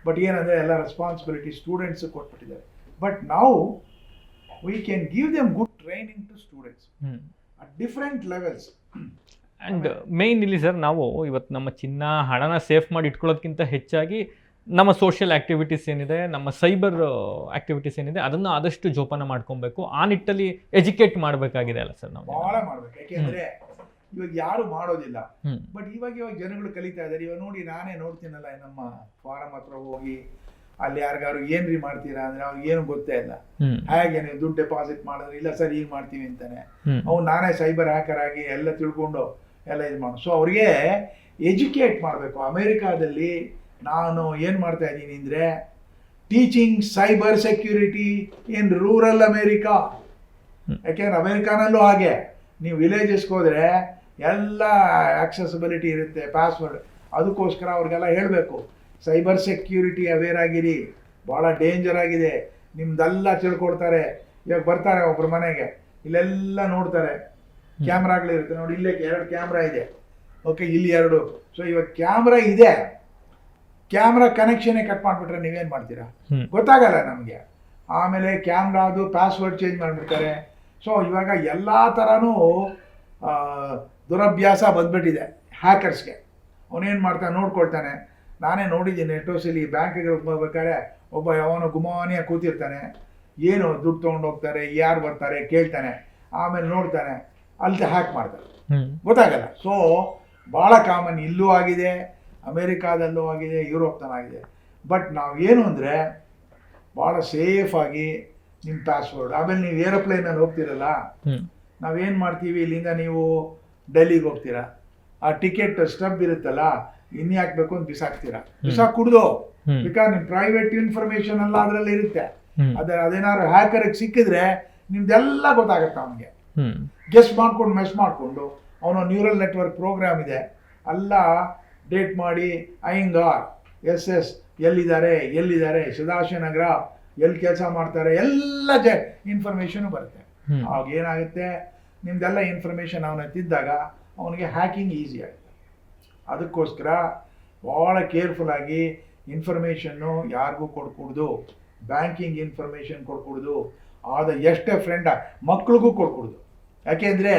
ಬಟ್ ಏನಂದರೆ ಎಲ್ಲ ರೆಸ್ಪಾನ್ಸಿಬಿಲಿಟಿ ಸ್ಟೂಡೆಂಟ್ಸ್ ಕೊಟ್ಬಿಟ್ಟಿದ್ದಾರೆ. ಬಟ್ ನಾವು we can give them good training to students at different levels. And main ಇಲ್ಲಿ ಸರ್, ನಾವು ಇವತ್ತು ನಮ್ಮ ಚಿನ್ನ ಹಣನ ಸೇಫ್ ಮಾಡಿ ಇಟ್ಕೊಳ್ಳೋದಕ್ಕಿಂತ ಹೆಚ್ಚಾಗಿ ನಮ್ಮ ಸೋಷಿಯಲ್ ಆ್ಯಕ್ಟಿವಿಟೀಸ್ ಏನಿದೆ, ನಮ್ಮ ಸೈಬರ್ ಆ್ಯಕ್ಟಿವಿಟೀಸ್ ಏನಿದೆ, ಅದನ್ನು ಆದಷ್ಟು ಜೋಪಾನ ಮಾಡ್ಕೊಬೇಕು. ಆ ನಿಟ್ಟಲ್ಲಿ ಎಜುಕೇಟ್ ಮಾಡಬೇಕಾಗಿದೆ ಅಲ್ಲ ಸರ್ ನಾವು? ಭಾಳ ಮಾಡಬೇಕು. ಯಾಕೆಂದರೆ ಇವಾಗ ಯಾರು ಮಾಡೋದಿಲ್ಲ. ಬಟ್ ಇವಾಗ ಜನಗಳು ಕಲಿತಾ ಇದ್ದಾರೆ. ಇವಾಗ ನೋಡಿ, ನಾನೇ ನೋಡ್ತೀನಲ್ಲ, ನಮ್ಮ ಫಾರಂ ಹತ್ರ ಹೋಗಿ ಅಲ್ಲಿ ಯಾರಿಗಾರು ಏನ್ರಿ ಮಾಡ್ತೀರಾ ಅಂದರೆ ಅವ್ರಿಗೆ ಏನು ಗೊತ್ತೇ ಇಲ್ಲ. ಹೇಗೆ ನೀವು ದುಡ್ಡು ಡೆಪಾಸಿಟ್ ಮಾಡಿದ್ರೆ, ಇಲ್ಲ ಸರ್ ಈಗ ಮಾಡ್ತೀವಿ ಅಂತಾನೆ. ಅವ್ನು ನಾನೇ ಸೈಬರ್ ಹ್ಯಾಕರ್ ಆಗಿ ಎಲ್ಲ ತಿಳ್ಕೊಂಡು ಎಲ್ಲ ಇದು ಮಾಡು. ಸೊ ಅವ್ರಿಗೆ ಎಜುಕೇಟ್ ಮಾಡಬೇಕು. ಅಮೇರಿಕಾದಲ್ಲಿ ನಾನು ಏನು ಮಾಡ್ತಾ ಇದ್ದೀನಿ ಅಂದರೆ teaching cyber security in rural America. ಯಾಕೆಂದ್ರೆ ಅಮೇರಿಕಾನಲ್ಲೂ ಹಾಗೆ ನೀವು ವಿಲೇಜಸ್ಗೆ ಹೋದರೆ ಎಲ್ಲ ಆಕ್ಸೆಸಿಬಿಲಿಟಿ ಇರುತ್ತೆ, ಪಾಸ್ವರ್ಡ್. ಅದಕ್ಕೋಸ್ಕರ ಅವ್ರಿಗೆಲ್ಲ ಹೇಳಬೇಕು, ಸೈಬರ್ ಸೆಕ್ಯೂರಿಟಿ ಅವೇರ್ ಆಗಿರಿ, ಭಾಳ ಡೇಂಜರ್ ಆಗಿದೆ, ನಿಮ್ದೆಲ್ಲ ತಿಳ್ಕೊಡ್ತಾರೆ. ಇವಾಗ ಬರ್ತಾರೆ ಒಬ್ಬರು ಮನೆಗೆ, ಇಲ್ಲೆಲ್ಲ ನೋಡ್ತಾರೆ, ಕ್ಯಾಮ್ರಾಗಳಿರುತ್ತೆ ನೋಡಿ, ಇಲ್ಲೇ 2 ಕ್ಯಾಮ್ರಾ ಇದೆ, ಓಕೆ, ಇಲ್ಲಿ 2. ಸೊ ಇವಾಗ ಕ್ಯಾಮ್ರಾ ಇದೆ, ಕ್ಯಾಮ್ರಾ ಕನೆಕ್ಷನ್ನೇ ಕಟ್ ಮಾಡಿಬಿಟ್ರೆ ನೀವೇನು ಮಾಡ್ತೀರಾ? ಗೊತ್ತಾಗಲ್ಲ ನಮಗೆ. ಆಮೇಲೆ ಕ್ಯಾಮ್ರಾದು ಪಾಸ್ವರ್ಡ್ ಚೇಂಜ್ ಮಾಡಿಬಿಡ್ತಾರೆ. ಸೊ ಇವಾಗ ಎಲ್ಲ ಥರನೂ ದುರಭ್ಯಾಸ ಬಂದ್ಬಿಟ್ಟಿದೆ ಹ್ಯಾಕರ್ಸ್ಗೆ. ಅವನೇನು ಮಾಡ್ತಾನೆ ನೋಡ್ಕೊಳ್ತಾನೆ. ನಾನೇ ನೋಡಿದ್ದೀನಿ ಎಷ್ಟೋಸಲಿ ಬ್ಯಾಂಕ್ಗಳಿಗೆ ಹೋಗ್ಬೇಕಾದ್ರೆ ಒಬ್ಬ ಯಾವನೋ ಗುಮಾನಿಯ ಕೂತಿರ್ತಾನೆ, ಏನು ದುಡ್ಡು ತೊಗೊಂಡು ಹೋಗ್ತಾರೆ, ಯಾರು ಬರ್ತಾರೆ ಕೇಳ್ತಾನೆ, ಆಮೇಲೆ ನೋಡ್ತಾನೆ, ಅಲ್ಲಿ ಹ್ಯಾಕ್ ಮಾಡ್ತಾರೆ, ಗೊತ್ತಾಗಲ್ಲ. ಸೊ ಭಾಳ ಕಾಮನ್, ಇಲ್ಲೂ ಆಗಿದೆ, ಅಮೇರಿಕಾದಲ್ಲೂ ಆಗಿದೆ, ಯುರೋಪ್ನಲ್ಲೂ ಆಗಿದೆ. ಬಟ್ ನಾವು ಏನು ಅಂದರೆ ಭಾಳ ಸೇಫಾಗಿ ನಿಮ್ಮ ಪಾಸ್ವರ್ಡ್. ಆಮೇಲೆ ನೀವು ಏರೋಪ್ಲೇನಲ್ಲಿ ಹೋಗ್ತೀರಲ್ಲ, ನಾವೇನು ಮಾಡ್ತೀವಿ, ಇಲ್ಲಿಂದ ನೀವು ಡೆಲ್ಲಿಗೆ ಹೋಗ್ತೀರಾ, ಆ ಟಿಕೆಟ್ ಸ್ಟಬ್ ಇರುತ್ತಲ್ಲ, ಇನ್ನು ಹಾಕ್ಬೇಕು ಅಂತ ಬಿಸಾಕ್ತೀರಾ, ಬಿಸಾಕುಡ್ದು. ಬಿಕಾಸ್ ನಿಮ್ಮ ಪ್ರೈವೇಟ್ ಇನ್ಫಾರ್ಮೇಶನ್ ಎಲ್ಲ ಅದರಲ್ಲಿ ಇರುತ್ತೆ. ಅದೇನಾದ್ರು ಹ್ಯಾಕರ್ಗೆ ಸಿಕ್ಕಿದ್ರೆ ನಿಮ್ದೆಲ್ಲ ಗೊತ್ತಾಗುತ್ತೆ ಅವನಿಗೆ. ಗೆಸ್ ಮಾಡ್ಕೊಂಡು ಮೆಸ್ ಮಾಡಿಕೊಂಡು ಅವನು ನ್ಯೂರಲ್ ನೆಟ್ವರ್ಕ್ ಪ್ರೋಗ್ರಾಮ್ ಇದೆ, ಎಲ್ಲ ಡೇಟ್ ಮಾಡಿ ಅಯ್ಯಂಗಾರ್ SS ಎಲ್ಲಿದ್ದಾರೆ, ಸದಾಶಿವನಗರ ಎಲ್ಲಿ ಕೆಲಸ ಮಾಡ್ತಾರೆ, ಎಲ್ಲ ಇನ್ಫಾರ್ಮೇಷನು ಬರುತ್ತೆ. ಆವಾಗ ಏನಾಗುತ್ತೆ, ನಿಮ್ದೆಲ್ಲ ಇನ್ಫಾರ್ಮೇಷನ್ ಅವನ ತಿದ್ದಾಗ ಅವನಿಗೆ ಹ್ಯಾಕಿಂಗ್ ಈಸಿ ಆಗುತ್ತೆ. ಅದಕ್ಕೋಸ್ಕರ ಭಾಳ ಕೇರ್ಫುಲ್ಲಾಗಿ ಇನ್ಫಾರ್ಮೇಷನ್ನು ಯಾರಿಗೂ ಕೊಡ್ಕೊಡ್ದು, ಬ್ಯಾಂಕಿಂಗ್ ಇನ್ಫಾರ್ಮೇಷನ್ ಕೊಡ್ಕೊಡ್ದು, ಆದ ಎಷ್ಟೇ ಫ್ರೆಂಡ ಮಕ್ಳಿಗೂ ಕೊಡ್ಕೊಡ್ದು. ಯಾಕೆಂದರೆ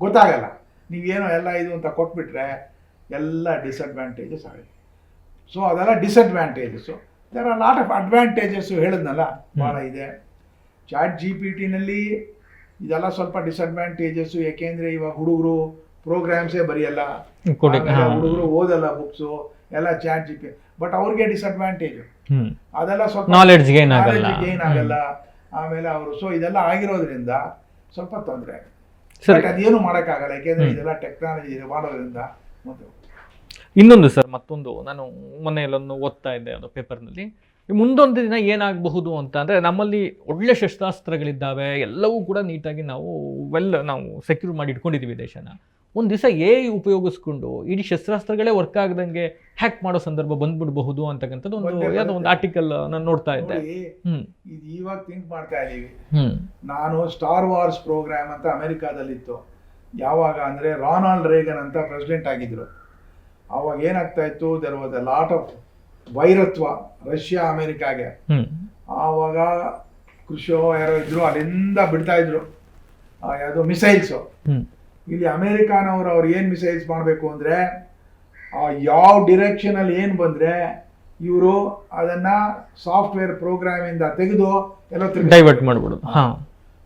ಗೊತ್ತಾಗಲ್ಲ, ನೀವೇನೋ ಎಲ್ಲ ಇದು ಅಂತ ಕೊಟ್ಬಿಟ್ರೆ ಎಲ್ಲ ಡಿಸಡ್ವಾಂಟೇಜಸ್ ಆಗುತ್ತೆ. ಸೊ ಅದೆಲ್ಲ disadvantages. There are lot of advantages ಹೇಳಿದ್ನಲ್ಲ, ಭಾಳ ಇದೆ. ಚಾಟ್ ಜಿ ಪಿ ಟಿನಲ್ಲಿ ಇದೆಲ್ಲ ಸ್ವಲ್ಪ ಡಿಸಡ್ವಾಂಟೇಜಸ್ಸು, ಯಾಕೆಂದರೆ ಇವಾಗ ಹುಡುಗರು ಪ್ರೋಗ್ರಾಮ್ಸೇ ಬರೆಯಲ್ಲ, ಹುಡುಗರು ಓದಲ್ಲ ಬುಕ್ಸು ಎಲ್ಲ ಚಾಟ್ ಜಿ ಪಿ, ಬಟ್ ಅವ್ರಿಗೆ ಡಿಸಡ್ವಾಂಟೇಜು, ಅದೆಲ್ಲ ಸ್ವಲ್ಪ ನಾಲೆಡ್ಜ್ ಗೇನ್ ಆಗಲ್ಲ ಆಮೇಲೆ ಅವರು. ಸೊ ಇದೆಲ್ಲ ಆಗಿರೋದ್ರಿಂದ ಸ್ವಲ್ಪ ತೊಂದರೆ ಆಗುತ್ತೆ. ಬಟ್ ಅದೇನು ಮಾಡೋಕ್ಕಾಗಲ್ಲ, ಯಾಕೆಂದರೆ ಇದೆಲ್ಲ ಟೆಕ್ನಾಲಜಿ ಮಾಡೋದ್ರಿಂದ. ಮತ್ತು ಇನ್ನೊಂದು ಸರ್, ಮತ್ತೊಂದು ನಾನು ಮೊನ್ನೆಯಲ್ಲೊಂದು ಓದ್ತಾ ಇದ್ದೆ ಅದು ಪೇಪರ್ನಲ್ಲಿ, ಮುಂದೊಂದು ದಿನ ಏನಾಗಬಹುದು ಅಂತ ಅಂದರೆ ನಮ್ಮಲ್ಲಿ ಒಳ್ಳೆ ಶಸ್ತ್ರಾಸ್ತ್ರಗಳಿದ್ದಾವೆ, ಎಲ್ಲವೂ ಕೂಡ ನೀಟಾಗಿ ನಾವು ನಾವು ಸೆಕ್ಯೂರ್ ಮಾಡಿ ಇಟ್ಕೊಂಡಿದ್ದೀವಿ ದೇಶನ. ಒಂದು ದಿವಸ ಉಪಯೋಗಿಸ್ಕೊಂಡು ಇಡೀ ಶಸ್ತ್ರಾಸ್ತ್ರಗಳೇ ವರ್ಕ್ ಆಗದಂಗೆ ಹ್ಯಾಕ್ ಮಾಡೋ ಸಂದರ್ಭ ಬಂದ್ಬಿಡಬಹುದು ಅಂತಕ್ಕಂಥದ್ದು ಯಾವುದೋ ಒಂದು ಆರ್ಟಿಕಲ್ ನಾನು ನೋಡ್ತಾ ಇದ್ದೆ. ಇದು ಇವಾಗ ಥಿಂಕ್ ಮಾಡ್ತಾ ಇದ್ದೀವಿ. ನಾನು ಸ್ಟಾರ್ ವಾರ್ಸ್ ಪ್ರೋಗ್ರಾಮ್ ಅಂತ ಅಮೆರಿಕಾದಲ್ಲಿತ್ತು, ಯಾವಾಗ ಅಂದರೆ ರಾನಾಲ್ಡ್ ರೇಗನ್ ಅಂತ ಪ್ರೆಸಿಡೆಂಟ್ ಆಗಿದ್ರು. ಅವಾಗ ಏನಾಗ್ತಾ ಇತ್ತು, there was a lot of ವೈರತ್ವ ರಷ್ಯಾ ಅಮೆರಿಕಾಗೆ. ಆವಾಗ ಖುಷೋ ಯಾರೋ ಇದ್ರು, ಅಲ್ಲಿಂದ ಬಿಡ್ತಾ ಇದ್ರು ಯಾವುದು ಮಿಸೈಲ್ಸು. ಇಲ್ಲಿ ಅಮೆರಿಕಾನವರು ಅವ್ರು ಏನು ಮಿಸೈಲ್ಸ್ ಮಾಡಬೇಕು ಅಂದರೆ ಯಾವ ಡಿರೆಕ್ಷನಲ್ಲಿ ಏನು ಬಂದರೆ ಇವರು ಅದನ್ನು ಸಾಫ್ಟ್ವೇರ್ ಪ್ರೋಗ್ರಾಮಿಂದ ತೆಗೆದು ಎಲ್ಲ ಡೈವರ್ಟ್ ಮಾಡ್ಬಿಡು.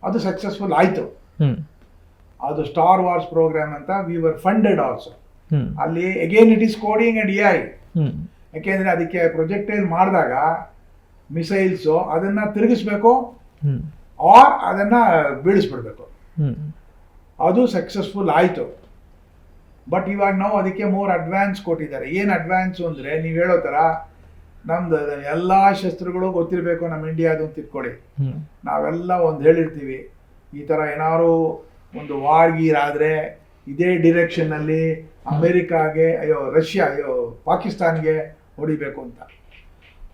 ಅದು ಸಕ್ಸಸ್ಫುಲ್ ಆಯಿತು. ಅದು ಸ್ಟಾರ್ ವಾರ್ಸ್ ಪ್ರೋಗ್ರಾಮ್ ಅಂತ ವಿ ವರ್ ಫಂಡೆಡ್ ಆಲ್ಸೋ. ಅಲ್ಲಿ again it is coding and AI. ಯಾಕೆಂದರೆ ಅದಕ್ಕೆ ಪ್ರೊಜೆಕ್ಟೈಲ್ ಮಾಡಿದಾಗ ಮಿಸೈಲ್ಸು ಅದನ್ನು ತಿರುಗಿಸ್ಬೇಕು ಆರ್ ಅದನ್ನು ಬೀಳಿಸ್ಬಿಡ್ಬೇಕು. ಅದು ಸಕ್ಸಸ್ಫುಲ್ ಆಯಿತು. ಬಟ್ ಇವಾಗ ನಾವು ಅದಕ್ಕೆ ಮೋರ್ ಅಡ್ವಾನ್ಸ್ ಕೊಟ್ಟಿದ್ದಾರೆ. ಏನು ಅಡ್ವಾನ್ಸು ಅಂದರೆ ನೀವು ಹೇಳೋ ಥರ ನಮ್ದು ಎಲ್ಲ ಶಸ್ತ್ರಗಳು ಗೊತ್ತಿರಬೇಕು ನಮ್ಮ ಇಂಡಿಯಾದು ಅಂತ ತಿಳ್ಕೊಳ್ಳಿ. ನಾವೆಲ್ಲ ಒಂದು ಹೇಳಿರ್ತೀವಿ, ಈ ಥರ ಏನಾದ್ರು ಒಂದು ವಾರ್ ಗೀರ್ ಆದರೆ ಇದೇ ಡಿರೆಕ್ಷನ್ನಲ್ಲಿ ಅಮೇರಿಕಾಗೆ ರಷ್ಯಾ ಪಾಕಿಸ್ತಾನ್ಗೆ ಹೊಡಿಬೇಕು ಅಂತ.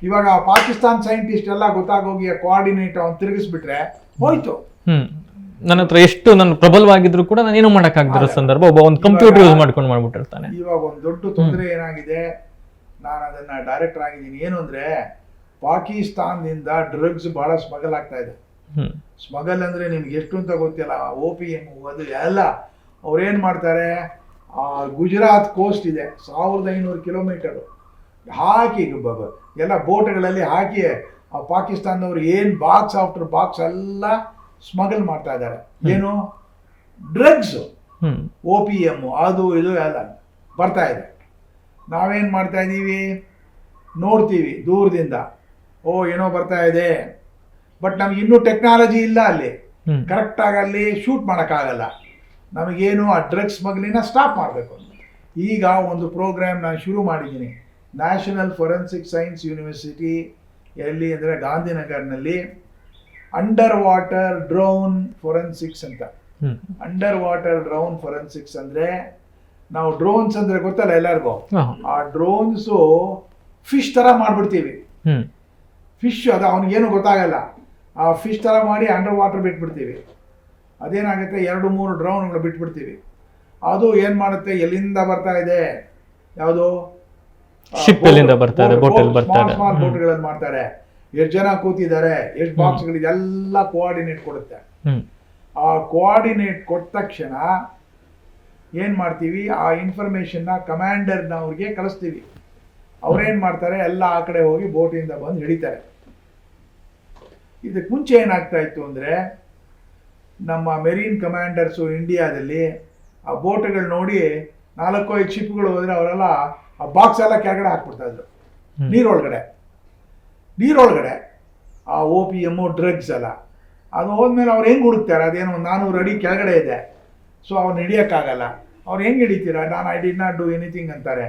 ಇವಾಗ ಪಾಕಿಸ್ತಾನ್ ಸೈಂಟಿಸ್ಟ್ ಎಲ್ಲ ಗೊತ್ತಾಗೋಗಿ ಕೋಆರ್ಡಿನೇಟ್ ಅವ್ನು ತಿರುಗಿಸ್ಬಿಟ್ರೆ ಹೋಯ್ತು. ನನ್ನ ಹತ್ರ ಎಷ್ಟು ನಾನು ಪ್ರಬಲವಾಗಿದ್ರು ಕೂಡ ನಾನು ಏನು ಮಾಡೋಕ್ಕಾಗದಿರೋ ಸಂದರ್ಭ ಒಬ್ಬ ಒಂದು ಕಂಪ್ಯೂಟರ್ ಯೂಸ್ ಮಾಡ್ಕೊಂಡು ಮಾಡ್ಬಿಟ್ಟಿರ್ತಾನೆ. ಇವಾಗ ಒಂದು ದೊಡ್ಡ ತೊಂದರೆ ಏನಾಗಿದೆ, ನಾನು ಅದನ್ನ ಡೈರೆಕ್ಟರ್ ಆಗಿದ್ದೀನಿ, ಏನು ಅಂದರೆ ಪಾಕಿಸ್ತಾನದಿಂದ ಡ್ರಗ್ಸ್ ಬಹಳ ಸ್ಮಗಲ್ ಆಗ್ತಾ ಇದೆ. ಸ್ಮಗಲ್ ಅಂದರೆ ನಿಮ್ಗೆ ಎಷ್ಟು ಅಂತ ಗೊತ್ತಿಲ್ಲ, OPM ಅದು ಎಲ್ಲ ಅವ್ರೇನು ಮಾಡ್ತಾರೆ, ಗುಜರಾತ್ ಕೋಸ್ಟ್ ಇದೆ 1500 ಕಿಲೋಮೀಟರು ಹಾಕಿ ಎಲ್ಲ ಬೋಟ್ಗಳಲ್ಲಿ ಹಾಕಿ ಪಾಕಿಸ್ತಾನದವ್ರು ಏನು ಬಾಕ್ಸ್ ಆಫ್ಟರ್ ಬಾಕ್ಸ್ ಎಲ್ಲ ಸ್ಮಗಲ್ ಮಾಡ್ತಾ ಇದ್ದಾರೆ. ಏನು ಡ್ರಗ್ಸು, OPM ಅದು ಇದು ಎಲ್ಲ ಬರ್ತಾ ಇದೆ. ನಾವೇನು ಮಾಡ್ತಾ ಇದ್ದೀವಿ, ನೋಡ್ತೀವಿ ದೂರದಿಂದ, ಏನೋ ಬರ್ತಾ ಇದೆ, ಬಟ್ ನಮ್ಗೆ ಇನ್ನೂ ಟೆಕ್ನಾಲಜಿ ಇಲ್ಲ, ಅಲ್ಲಿ ಕರೆಕ್ಟಾಗಿ ಅಲ್ಲಿ ಶೂಟ್ ಮಾಡೋಕ್ಕಾಗಲ್ಲ. ನಮಗೇನು ಆ ಡ್ರಗ್ಸ್ ಸ್ಮಗ್ಲಿನ ಸ್ಟಾಪ್ ಮಾಡಬೇಕು. ಈಗ ಒಂದು ಪ್ರೋಗ್ರಾಮ್ ನಾನು ಶುರು ಮಾಡಿದ್ದೀನಿ, ನ್ಯಾಷನಲ್ ಫೊರೆನ್ಸಿಕ್ ಸೈನ್ಸ್ ಯೂನಿವರ್ಸಿಟಿ ಎಲ್ಲಿ ಅಂದರೆ ಗಾಂಧಿನಗರ್ನಲ್ಲಿ, ಅಂಡರ್ ವಾಟರ್ ಡ್ರೋನ್ ಫೊರೆನ್ಸಿಕ್ಸ್ ಅಂತ. ಅಂಡರ್ ವಾಟರ್ ಡ್ರೋನ್ ಫೊರೆನ್ಸಿಕ್ಸ್ ಅಂದರೆ ನಾವು ಡ್ರೋನ್ಸ್ ಅಂದರೆ ಗೊತ್ತಲ್ಲ ಎಲ್ಲರಿಗೂ, ಆ ಡ್ರೋನ್ಸು ಫಿಶ್ ಥರ ಮಾಡಿಬಿಡ್ತೀವಿ. ಫಿಶ್ ಅದು ಅವನಿಗೇನು ಗೊತ್ತಾಗಲ್ಲ, ಆ ಫಿಶ್ ಥರ ಮಾಡಿ ಅಂಡರ್ ವಾಟರ್ ಬಿಟ್ಬಿಡ್ತೀವಿ. ಅದೇನಾಗುತ್ತೆ, 2-3 ಡ್ರೋನ್ಗಳು ಬಿಟ್ಬಿಡ್ತೀವಿ. ಅದು ಏನು ಮಾಡುತ್ತೆ, ಎಲ್ಲಿಂದ ಬರ್ತಾ ಇದೆ, ಯಾವುದು ಸ್ಮಾಲ್ ಬೋಟ್ಗಳಲ್ಲಿ ಮಾಡ್ತಾರೆ, ಎಷ್ಟು ಜನ ಕೂತಿದ್ದಾರೆ, ಎಷ್ಟು ಬಾಕ್ಸ್ಗಳಿದೆ ಎಲ್ಲ ಕೋಆರ್ಡಿನೇಟ್ ಕೊಡುತ್ತೆ. ಆ ಕೋಆರ್ಡಿನೇಟ್ ಕೊಟ್ಟ ತಕ್ಷಣ ಏನು ಮಾಡ್ತೀವಿ, ಆ ಇನ್ಫಾರ್ಮೇಷನ್ನ ಕಮಾಂಡರ್ನವ್ರಿಗೆ ಕಳಿಸ್ತೀವಿ. ಅವ್ರೇನು ಮಾಡ್ತಾರೆ, ಎಲ್ಲ ಆ ಕಡೆ ಹೋಗಿ ಬೋಟಿಂದ ಬಂದು ಹಿಡಿತಾರೆ. ಇದಕ್ಕೆ ಮುಂಚೆ ಏನಾಗ್ತಾ ಇತ್ತು ಅಂದರೆ, ನಮ್ಮ ಮೆರೀನ್ ಕಮಾಂಡರ್ಸು ಇಂಡಿಯಾದಲ್ಲಿ ಆ ಬೋಟ್ಗಳು ನೋಡಿ 4-5 ಶಿಪ್ಗಳು ಹೋದರೆ ಅವರೆಲ್ಲ ಆ ಬಾಕ್ಸ್ ಎಲ್ಲ ಕೆಳಗಡೆ ಹಾಕ್ಬಿಡ್ತಾ ಇದ್ರು ನೀರೊಳಗಡೆ ಆ OPM ಡ್ರಗ್ಸ್ ಎಲ್ಲ. ಅದು ಹೋದ್ಮೇಲೆ ಅವ್ರು ಹೆಂಗೆ ಹುಡುಕ್ತಾರೆ, ಅದೇನೋ 400 ಅಡಿ ಕೆಳಗಡೆ ಇದೆ, ಸೊ ಅವ್ನು ಹಿಡಿಯೋಕ್ಕಾಗಲ್ಲ. ಅವ್ರು ಹೆಂಗೆ ಹಿಡಿತೀರಾ, ನಾನು I did not do anything ಅಂತಾರೆ.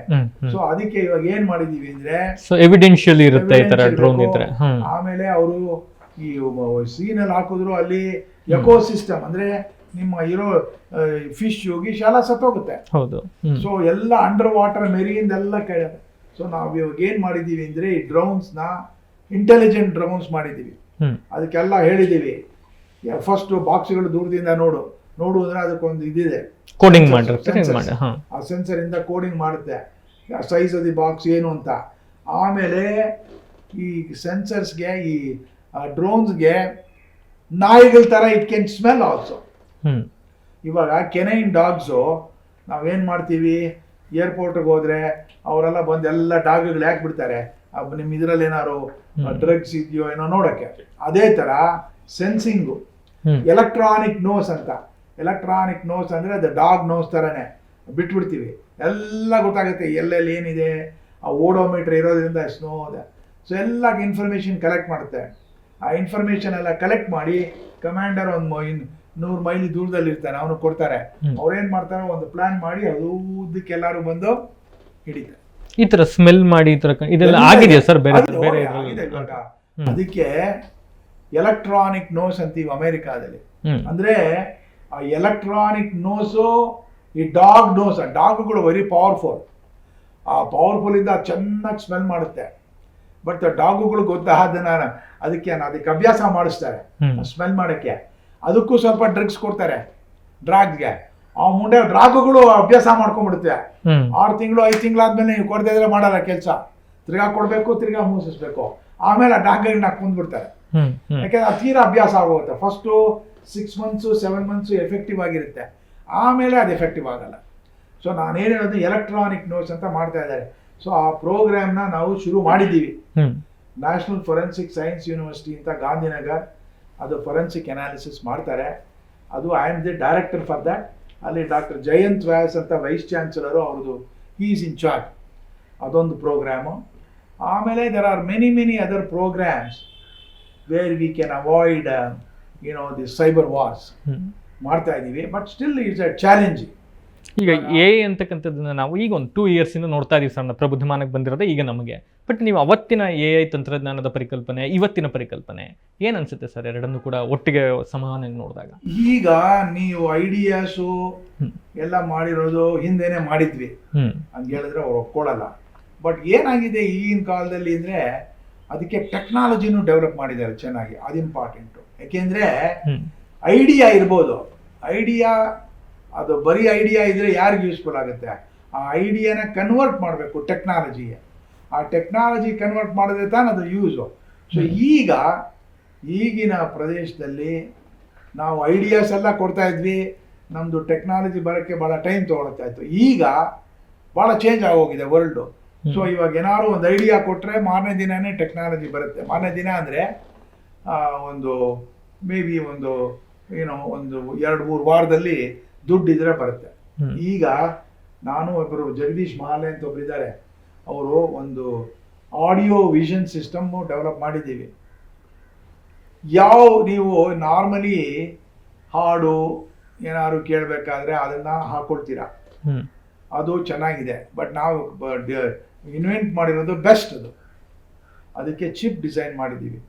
ಸೊ ಅದಕ್ಕೆ ಇವಾಗ ಏನು ಮಾಡಿದ್ದೀವಿ ಅಂದರೆ, ಎವಿಡೆನ್ಷಿಯಲಿ ಇರುತ್ತೆ ಈ ಥರ ಡ್ರೋನ್ ಇದ್ರೆ. ಆಮೇಲೆ ಅವರು ಈ ಸೀನಲ್ಲಿ ಹಾಕಿದ್ರು, ಅಲ್ಲಿ ಎಕೋಸಿಸ್ಟಮ್ ಅಂದರೆ ನಿಮ್ಮ ಇರೋ ಫಿಶ್ ಗಿಶ್ ಎಲ್ಲ ಸತ್ತೋಗುತ್ತೆ. ಹೌದು. ಸೊ ಎಲ್ಲ ಅಂಡರ್ ವಾಟರ್ ಮೆರಿಯಿಂದೆಲ್ಲ ಕೇಳುತ್ತೆ. ಸೊ ನಾವು ಇವಾಗ ಏನು ಮಾಡಿದ್ದೀವಿ ಅಂದರೆ, ಈ ಡ್ರೋನ್ಸ್ನ ಇಂಟೆಲಿಜೆಂಟ್ ಡ್ರೋನ್ಸ್ ಮಾಡಿದ್ದೀವಿ. ಅದಕ್ಕೆಲ್ಲ ಹೇಳಿದ್ದೀವಿ, ಫಸ್ಟ್ ಬಾಕ್ಸ್ಗಳು ದೂರದಿಂದ ನೋಡು ಅಂದರೆ ಅದಕ್ಕೊಂದು ಇದಿದೆ, ಕೋಡಿಂಗ್ ಮಾಡಿರ್ತಾರೆ. ಆ ಸೆನ್ಸರಿಂದ ಕೋಡಿಂಗ್ ಮಾಡುತ್ತೆ ಸೈಜ್ ಆಫ್ ದಿ ಬಾಕ್ಸ್ ಏನು ಅಂತ. ಆಮೇಲೆ ಈ ಸೆನ್ಸರ್ಸ್ಗೆ, ಈ ಡ್ರೋನ್ಸ್ಗೆ ನಾಯಿಗಳ ಥರ ಇಟ್ ಕ್ಯಾನ್ ಸ್ಮೆಲ್ ಆಲ್ಸೋ. ಇವಾಗ ಕೆನೈನ್ ಡಾಗ್ಸು ನಾವೇನು ಮಾಡ್ತೀವಿ, ಏರ್ಪೋರ್ಟ್ಗೆ ಹೋದರೆ ಅವರೆಲ್ಲ ಬಂದು ಎಲ್ಲ ಡಾಗ್ಗಳು ಯಾಕೆ ಬಿಡ್ತಾರೆ, ನಿಮ್ಮ ಇದರಲ್ಲಿ ಏನಾದ್ರು ಡ್ರಗ್ಸ್ ಇದೆಯೋ ಏನೋ ನೋಡೋಕ್ಕೆ. ಅದೇ ಥರ ಸೆನ್ಸಿಂಗು, ಎಲೆಕ್ಟ್ರಾನಿಕ್ ನೋಸ್ ಅಂತ. ಎಲೆಕ್ಟ್ರಾನಿಕ್ ನೋಸ್ ಅಂದರೆ ಅದು ಡಾಗ್ ನೋಸ್ ಥರನೇ ಬಿಟ್ಬಿಡ್ತೀವಿ, ಎಲ್ಲ ಗೊತ್ತಾಗುತ್ತೆ ಎಲ್ಲೆಲ್ಲಿ ಏನಿದೆ. ಆ ಓಡೋಮೀಟರ್ ಇರೋದ್ರಿಂದ ಸ್ನೋ ಇದೆ. ಸೊ ಎಲ್ಲ ಇನ್ಫಾರ್ಮೇಷನ್ ಕಲೆಕ್ಟ್ ಮಾಡುತ್ತೆ. ಆ ಇನ್ಫಾರ್ಮೇಷನ್ ಎಲ್ಲ ಕಲೆಕ್ಟ್ ಮಾಡಿ ಕಮಾಂಡರ್ ಒಂದು 100 ಮೈಲಿ ದೂರದಲ್ಲಿ ಇರ್ತಾನೆ, ಅವನು ಕೊಡ್ತಾರೆ. ಅವ್ರೇನು ಮಾಡ್ತಾರೆ, ಒಂದು ಪ್ಲಾನ್ ಮಾಡಿ ಅದಕ್ಕೆಲ್ಲರೂ ಬಂದು ಹಿಡಿತಾರೆ. ಈ ತರ ಸ್ಮೆಲ್ ಮಾಡಿ ಈ ತರ ಇದೆಲ್ಲ ಆಗಿದೆಯಾ ಸರ್? ಬೇರೆ ಬೇರೆ ಆಗಿದೆ ಇವಾಗ. ಅದಕ್ಕೆ ಎಲೆಕ್ಟ್ರಾನಿಕ್ ನೋಸ್ ಅಂತೀವಿ ಅಮೆರಿಕಾದಲ್ಲಿ. ಅಂದ್ರೆ ಆ ಎಲೆಕ್ಟ್ರಾನಿಕ್ ನೋಸು ಈ ಡಾಗ್ ನೋಸ್, ಆ ಡಾಗ್ಗಳು ವೆರಿ ಪವರ್ಫುಲ್. ಆ ಪವರ್ಫುಲ್ ಇಂದ ಚೆನ್ನಾಗಿ ಸ್ಮೆಲ್ ಮಾಡುತ್ತೆ. ಬಟ್ ಡಾಗುಗಳು ಗೊತ್ತಾ ಅದಕ್ಕೆ ಅಭ್ಯಾಸ ಮಾಡಿಸ್ತಾರೆ ಸ್ಮೆಲ್ ಮಾಡೋಕ್ಕೆ. ಅದಕ್ಕೂ ಸ್ವಲ್ಪ ಡ್ರಗ್ಸ್ ಕೊಡ್ತಾರೆ, ಡ್ರಾಗ್ಸ್ಗೆ. ಆ ಮುಂದೆ ಡ್ರಾಗುಗಳು ಅಭ್ಯಾಸ ಮಾಡ್ಕೊಂಡ್ಬಿಡುತ್ತೆ. 6 ತಿಂಗಳು 5 ತಿಂಗಳಾದ್ಮೇಲೆ ನೀವು ಕೊಡದೇ ಇದ್ರೆ ಮಾಡಲ್ಲ ಕೆಲಸ. ತಿರ್ಗಾ ಕೊಡಬೇಕು, ತಿರ್ಗಾ ಮೂಸಿಸ್ಬೇಕು. ಆಮೇಲೆ ಆ ಡಾಗ್ಗಳನ್ನ ಕುಂದ್ಬಿಡ್ತಾರೆ. ಯಾಕೆಂದ್ರೆ ಅದು ತೀರಾ ಅಭ್ಯಾಸ ಆಗೋಗುತ್ತೆ. ಫಸ್ಟು 6 ಮಂತ್ಸು 7 ಮಂತ್ಸು ಎಫೆಕ್ಟಿವ್ ಆಗಿರುತ್ತೆ, ಆಮೇಲೆ ಅದು ಎಫೆಕ್ಟಿವ್ ಆಗಲ್ಲ. ಸೊ ನಾನೇನು ಹೇಳೋದು, ಎಲೆಕ್ಟ್ರಾನಿಕ್ ನೋಸ್ ಅಂತ ಮಾಡ್ತಾ ಇದ್ದಾರೆ. ಸೊ ಆ ಪ್ರೋಗ್ರಾಮ್ನ ನಾವು ಶುರು ಮಾಡಿದ್ದೀವಿ. ನ್ಯಾಷನಲ್ ಫೊರೆನ್ಸಿಕ್ ಸೈನ್ಸ್ ಯೂನಿವರ್ಸಿಟಿ ಅಂತ ಗಾಂಧಿನಗರ್, ಅದು ಫೊರೆನ್ಸಿಕ್ ಅನಾಲಿಸಿಸ್ ಮಾಡ್ತಾರೆ. ಅದು I am the director for that. ಅಲ್ಲಿ ಡಾಕ್ಟರ್ ಜಯಂತ್ ವ್ಯಾಸ್ ಅಂತ ವೈಸ್ ಚಾನ್ಸಲರು, ಅವ್ರದ್ದು ಹೀ ಈಸ್ ಇನ್ ಚಾರ್ಜ್. ಅದೊಂದು ಪ್ರೋಗ್ರಾಮು. ಆಮೇಲೆ there are many other programs where we can avoid the cyber wars ಮಾಡ್ತಾ ಇದ್ದೀವಿ. But still it's a challenge. ಈಗ ಎ ಅಂತಕ್ಕಂಥದ್ದನ್ನ ನಾವು ಈಗ ಒಂದು 2 years ಇಂದ ನೋಡ್ತಾ ಇದೀವಿ ಸರ್. ಪ್ರಬುದ್ಧಮಾನಕ್ಕೆ ಬಂದಿರೋದೇ ಈಗ ನಮಗೆ. ಬಟ್ ನೀವು ಅವತ್ತಿನ AI ತಂತ್ರಜ್ಞಾನದ ಪರಿಕಲ್ಪನೆ, ಇವತ್ತಿನ ಪರಿಕಲ್ಪನೆ ಏನ್ ಅನ್ಸುತ್ತೆ ಸರ್? ಎರಡನ್ನೂ ಕೂಡ ಒಟ್ಟಿಗೆ ಸಮಾನ ನೋಡಿದಾಗ. ಈಗ ನೀವು ಐಡಿಯಾಸು ಎಲ್ಲ ಮಾಡಿರೋದು ಹಿಂದೆನೆ ಮಾಡಿದ್ವಿ ಅಂತ ಹೇಳಿದ್ರೆ ಅವ್ರು ಒಪ್ಕೊಳ್ಳಲ್ಲ. ಬಟ್ ಏನಾಗಿದೆ ಈಗಿನ ಕಾಲದಲ್ಲಿ ಅಂದ್ರೆ ಅದಕ್ಕೆ ಟೆಕ್ನಾಲಜಿನೂ ಡೆವಲಪ್ ಮಾಡಿದ್ದಾರೆ ಚೆನ್ನಾಗಿ. ಅದು ಇಂಪಾರ್ಟೆಂಟು. ಯಾಕೆಂದ್ರೆ ಐಡಿಯಾ ಇರ್ಬೋದು, ಐಡಿಯಾ ಅದು ಬರೀ ಐಡಿಯಾ ಇದ್ರೆ ಯಾರಿಗೆ ಯೂಸ್ಫುಲ್ ಆಗುತ್ತೆ? ಆ ಐಡಿಯಾನ ಕನ್ವರ್ಟ್ ಮಾಡಬೇಕು ಟೆಕ್ನಾಲಜಿಗೆ. ಆ ಟೆಕ್ನಾಲಜಿ ಕನ್ವರ್ಟ್ ಮಾಡಿದ್ರೆ ತಾನೇ ಅದು ಯೂಸು. ಸೊ ಈಗಿನ ಪ್ರದೇಶದಲ್ಲಿ ನಾವು ಐಡಿಯಾಸ್ ಎಲ್ಲ ಕೊಡ್ತಾ ಇದ್ವಿ, ನಮ್ಮದು ಟೆಕ್ನಾಲಜಿ ಬರೋಕ್ಕೆ ಭಾಳ ಟೈಮ್ ತೊಗೊಳ್ತಾ ಇತ್ತು. ಈಗ ಭಾಳ ಚೇಂಜ್ ಆಗೋಗಿದೆ ವರ್ಲ್ಡು. ಸೊ ಇವಾಗ ಏನಾದ್ರು ಒಂದು ಐಡಿಯಾ ಕೊಟ್ಟರೆ ಮಾರನೇ ದಿನನೇ ಟೆಕ್ನಾಲಜಿ ಬರುತ್ತೆ. ಮಾರನೇ ದಿನ ಅಂದರೆ ಒಂದು ಮೇ ಬಿ ಒಂದು 2-3 ವಾರದಲ್ಲಿ ದುಡ್ಡಿದ್ರೆ ಬರುತ್ತೆ. ಈಗ ನಾನು ಒಬ್ಬರು ಜಗದೀಶ್ ಮಹಾಲೆ ಅಂತ ಒಬ್ಬರಿದ್ದಾರೆ, ಅವರು ಒಂದು ಆಡಿಯೋ ವಿಷನ್ ಸಿಸ್ಟಮ್ ಡೆವಲಪ್ ಮಾಡಿದ್ದೀವಿ. ನೀವು ನಾರ್ಮಲಿ ಹಾಡು ಏನಾದ್ರು ಕೇಳಬೇಕಾದ್ರೆ ಅದನ್ನ ಹಾಕೊಳ್ತೀರಾ, ಅದು ಚೆನ್ನಾಗಿದೆ. ಬಟ್ ನಾವು ಇನ್ವೆಂಟ್ ಮಾಡಿರೋದು ಬೆಸ್ಟ್. ಅದಕ್ಕೆ ಚಿಪ್ ಡಿಸೈನ್ ಮಾಡಿದ್ದೀವಿ.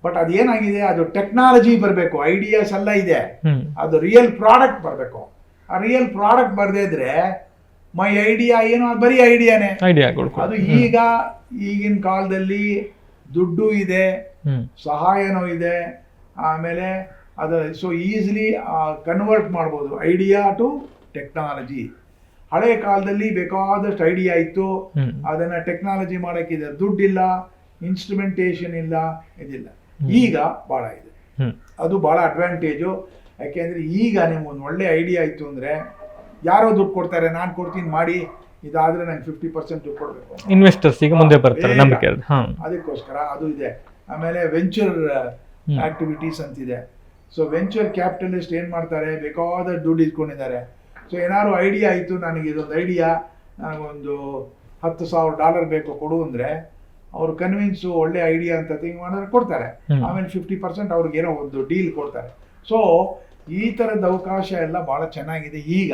ಬಟ್ ಅದೇನಾಗಿದೆ, ಅದು ಟೆಕ್ನಾಲಜಿ ಬರಬೇಕು, ಐಡಿಯಾಸ್ ಎಲ್ಲ ಇದೆ, ಅದು ರಿಯಲ್ ಪ್ರಾಡಕ್ಟ್ ಬರಬೇಕು. ಆ ರಿಯಲ್ ಪ್ರಾಡಕ್ಟ್ ಬರದೇ ಇದ್ರೆ ಮೈ ಐಡಿಯಾ ಏನೋ ಅದು ಬರೀ ಐಡಿಯಾನೇ. ಅದು ಈಗಿನ ಕಾಲದಲ್ಲಿ ದುಡ್ಡು ಇದೆ, ಸಹಾಯನೂ ಇದೆ, ಆಮೇಲೆ ಅದು ಸೊ ಈಸಿಲಿ ಕನ್ವರ್ಟ್ ಮಾಡ್ಬೋದು ಐಡಿಯಾ ಟು ಟೆಕ್ನಾಲಜಿ. ಹಳೆ ಕಾಲದಲ್ಲಿ ಬೇಕಾದಷ್ಟು ಐಡಿಯಾ ಇತ್ತು, ಅದನ್ನ ಟೆಕ್ನಾಲಜಿ ಮಾಡೋಕ್ಕಿದೆ ದುಡ್ಡಿಲ್ಲ, ಇನ್ಸ್ಟ್ರುಮೆಂಟೇಷನ್ ಇಲ್ಲ, ಇದಿಲ್ಲ. ಈಗ ಭಾಳ ಇದೆ, ಅದು ಭಾಳ ಅಡ್ವಾಂಟೇಜು. ಯಾಕೆಂದ್ರೆ ಈಗ ನಿಮ್ಗೊಂದು ಒಳ್ಳೆ ಐಡಿಯಾ ಇತ್ತು ಅಂದ್ರೆ ಯಾರೋ ದುಡ್ಡು ಕೊಡ್ತಾರೆ, ನಾನು ಕೊಡ್ತೀನಿ ಮಾಡಿ, ಇದಾದ್ರೆ ನಂಗೆ 50% ದುಡ್ಡು ಕೊಡಬೇಕು. ಇನ್ವೆಸ್ಟರ್ಸ್ ಈಗ ಮುಂದೆ ಬರ್ತಾರೆ ನಂಬಿಕೆ. ಅದಕ್ಕೋಸ್ಕರ ಅದು ಇದೆ. ಆಮೇಲೆ ವೆಂಚರ್ ಆಕ್ಟಿವಿಟೀಸ್ ಅಂತಿದೆ. ಸೊ ವೆಂಚರ್ ಕ್ಯಾಪಿಟಲಿಸ್ಟ್ ಏನು ಮಾಡ್ತಾರೆ, ಬೇಕಾದ ದುಡ್ಡು ಇಟ್ಕೊಂಡಿದ್ದಾರೆ. ಸೊ ಏನಾದ್ರು ಐಡಿಯಾ ಆಯಿತು, ನನಗೆ ಇದೊಂದು ಐಡಿಯಾ, ನನಗೊಂದು $10,000 ಬೇಕು ಕೊಡು ಅಂದರೆ ಅವರು ಕನ್ವಿನ್ಸು ಒಳ್ಳೆ ಐಡಿಯಾ ಅಂತ ಥಿಂಕ್ ಮಾಡಿದ್ರೆ ಕೊಡ್ತಾರೆ. ಆಮೇಲೆ 50% ಅವ್ರಿಗೇನೋ ಒಂದು ಡೀಲ್ ಕೊಡ್ತಾರೆ. ಸೊ ಈ ಥರದ ಅವಕಾಶ ಎಲ್ಲ ಭಾಳ ಚೆನ್ನಾಗಿದೆ. ಈಗ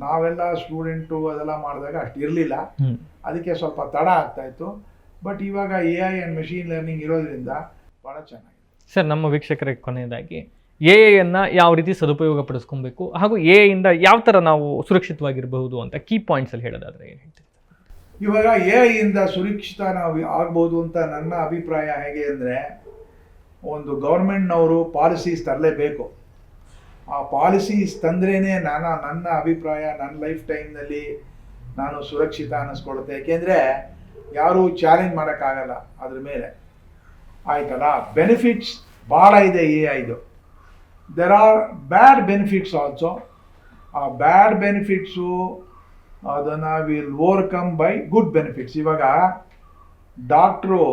ನಾವೆಲ್ಲ ಸ್ಟೂಡೆಂಟು ಅದೆಲ್ಲ ಮಾಡಿದಾಗ ಅಷ್ಟು ಇರಲಿಲ್ಲ, ಅದಕ್ಕೆ ಸ್ವಲ್ಪ ತಡ ಆಗ್ತಾ ಇತ್ತು. ಬಟ್ ಇವಾಗ AI ಆ್ಯಂಡ್ ಮೆಷಿನ್ ಲರ್ನಿಂಗ್ ಇರೋದ್ರಿಂದ ಭಾಳ ಚೆನ್ನಾಗಿದೆ. ಸರ್, ನಮ್ಮ ವೀಕ್ಷಕರಿಗೆ ಕೊನೆಯದಾಗಿ AI ಯಾವ ರೀತಿ ಸದುಪಯೋಗ ಪಡಿಸ್ಕೊಬೇಕು ಹಾಗೂ AI ಇಂದ ಯಾವ ಥರ ನಾವು ಸುರಕ್ಷಿತವಾಗಿರಬಹುದು ಅಂತ ಕೀ ಪಾಯಿಂಟ್ಸಲ್ಲಿ ಹೇಳೋದಾದ್ರೆ ಏನು ಹೇಳ್ತೀವಿ? ಇವಾಗ AI ಇಂದ ಸುರಕ್ಷಿತ ನಾವು ಆಗ್ಬೋದು ಅಂತ ನನ್ನ ಅಭಿಪ್ರಾಯ ಹೇಗೆ ಅಂದರೆ, ಒಂದು ಗೌರ್ಮೆಂಟ್ನವರು ಪಾಲಿಸೀಸ್ ತರಲೇಬೇಕು. ಆ ಪಾಲಿಸೀಸ್ ತಂದ್ರೇ ನನ್ನ ಅಭಿಪ್ರಾಯ, ನನ್ನ ಲೈಫ್ ಟೈಮ್ನಲ್ಲಿ ನಾನು ಸುರಕ್ಷಿತ ಅನ್ನಿಸ್ಕೊಳುತ್ತೆ. ಏಕೆಂದರೆ ಯಾರೂ ಚಾಲೆಂಜ್ ಮಾಡೋಕ್ಕಾಗಲ್ಲ ಅದ್ರ ಮೇಲೆ, ಆಯ್ತಲ್ಲ. ಬೆನಿಫಿಟ್ಸ್ ಭಾಳ ಇದೆ AIದು. There are bad benefits also. ಆ ಬ್ಯಾಡ್ ಬೆನಿಫಿಟ್ಸು ಅದನ್ನು will overcome by good benefits. ಇವಾಗ ಡಾಕ್ಟ್ರು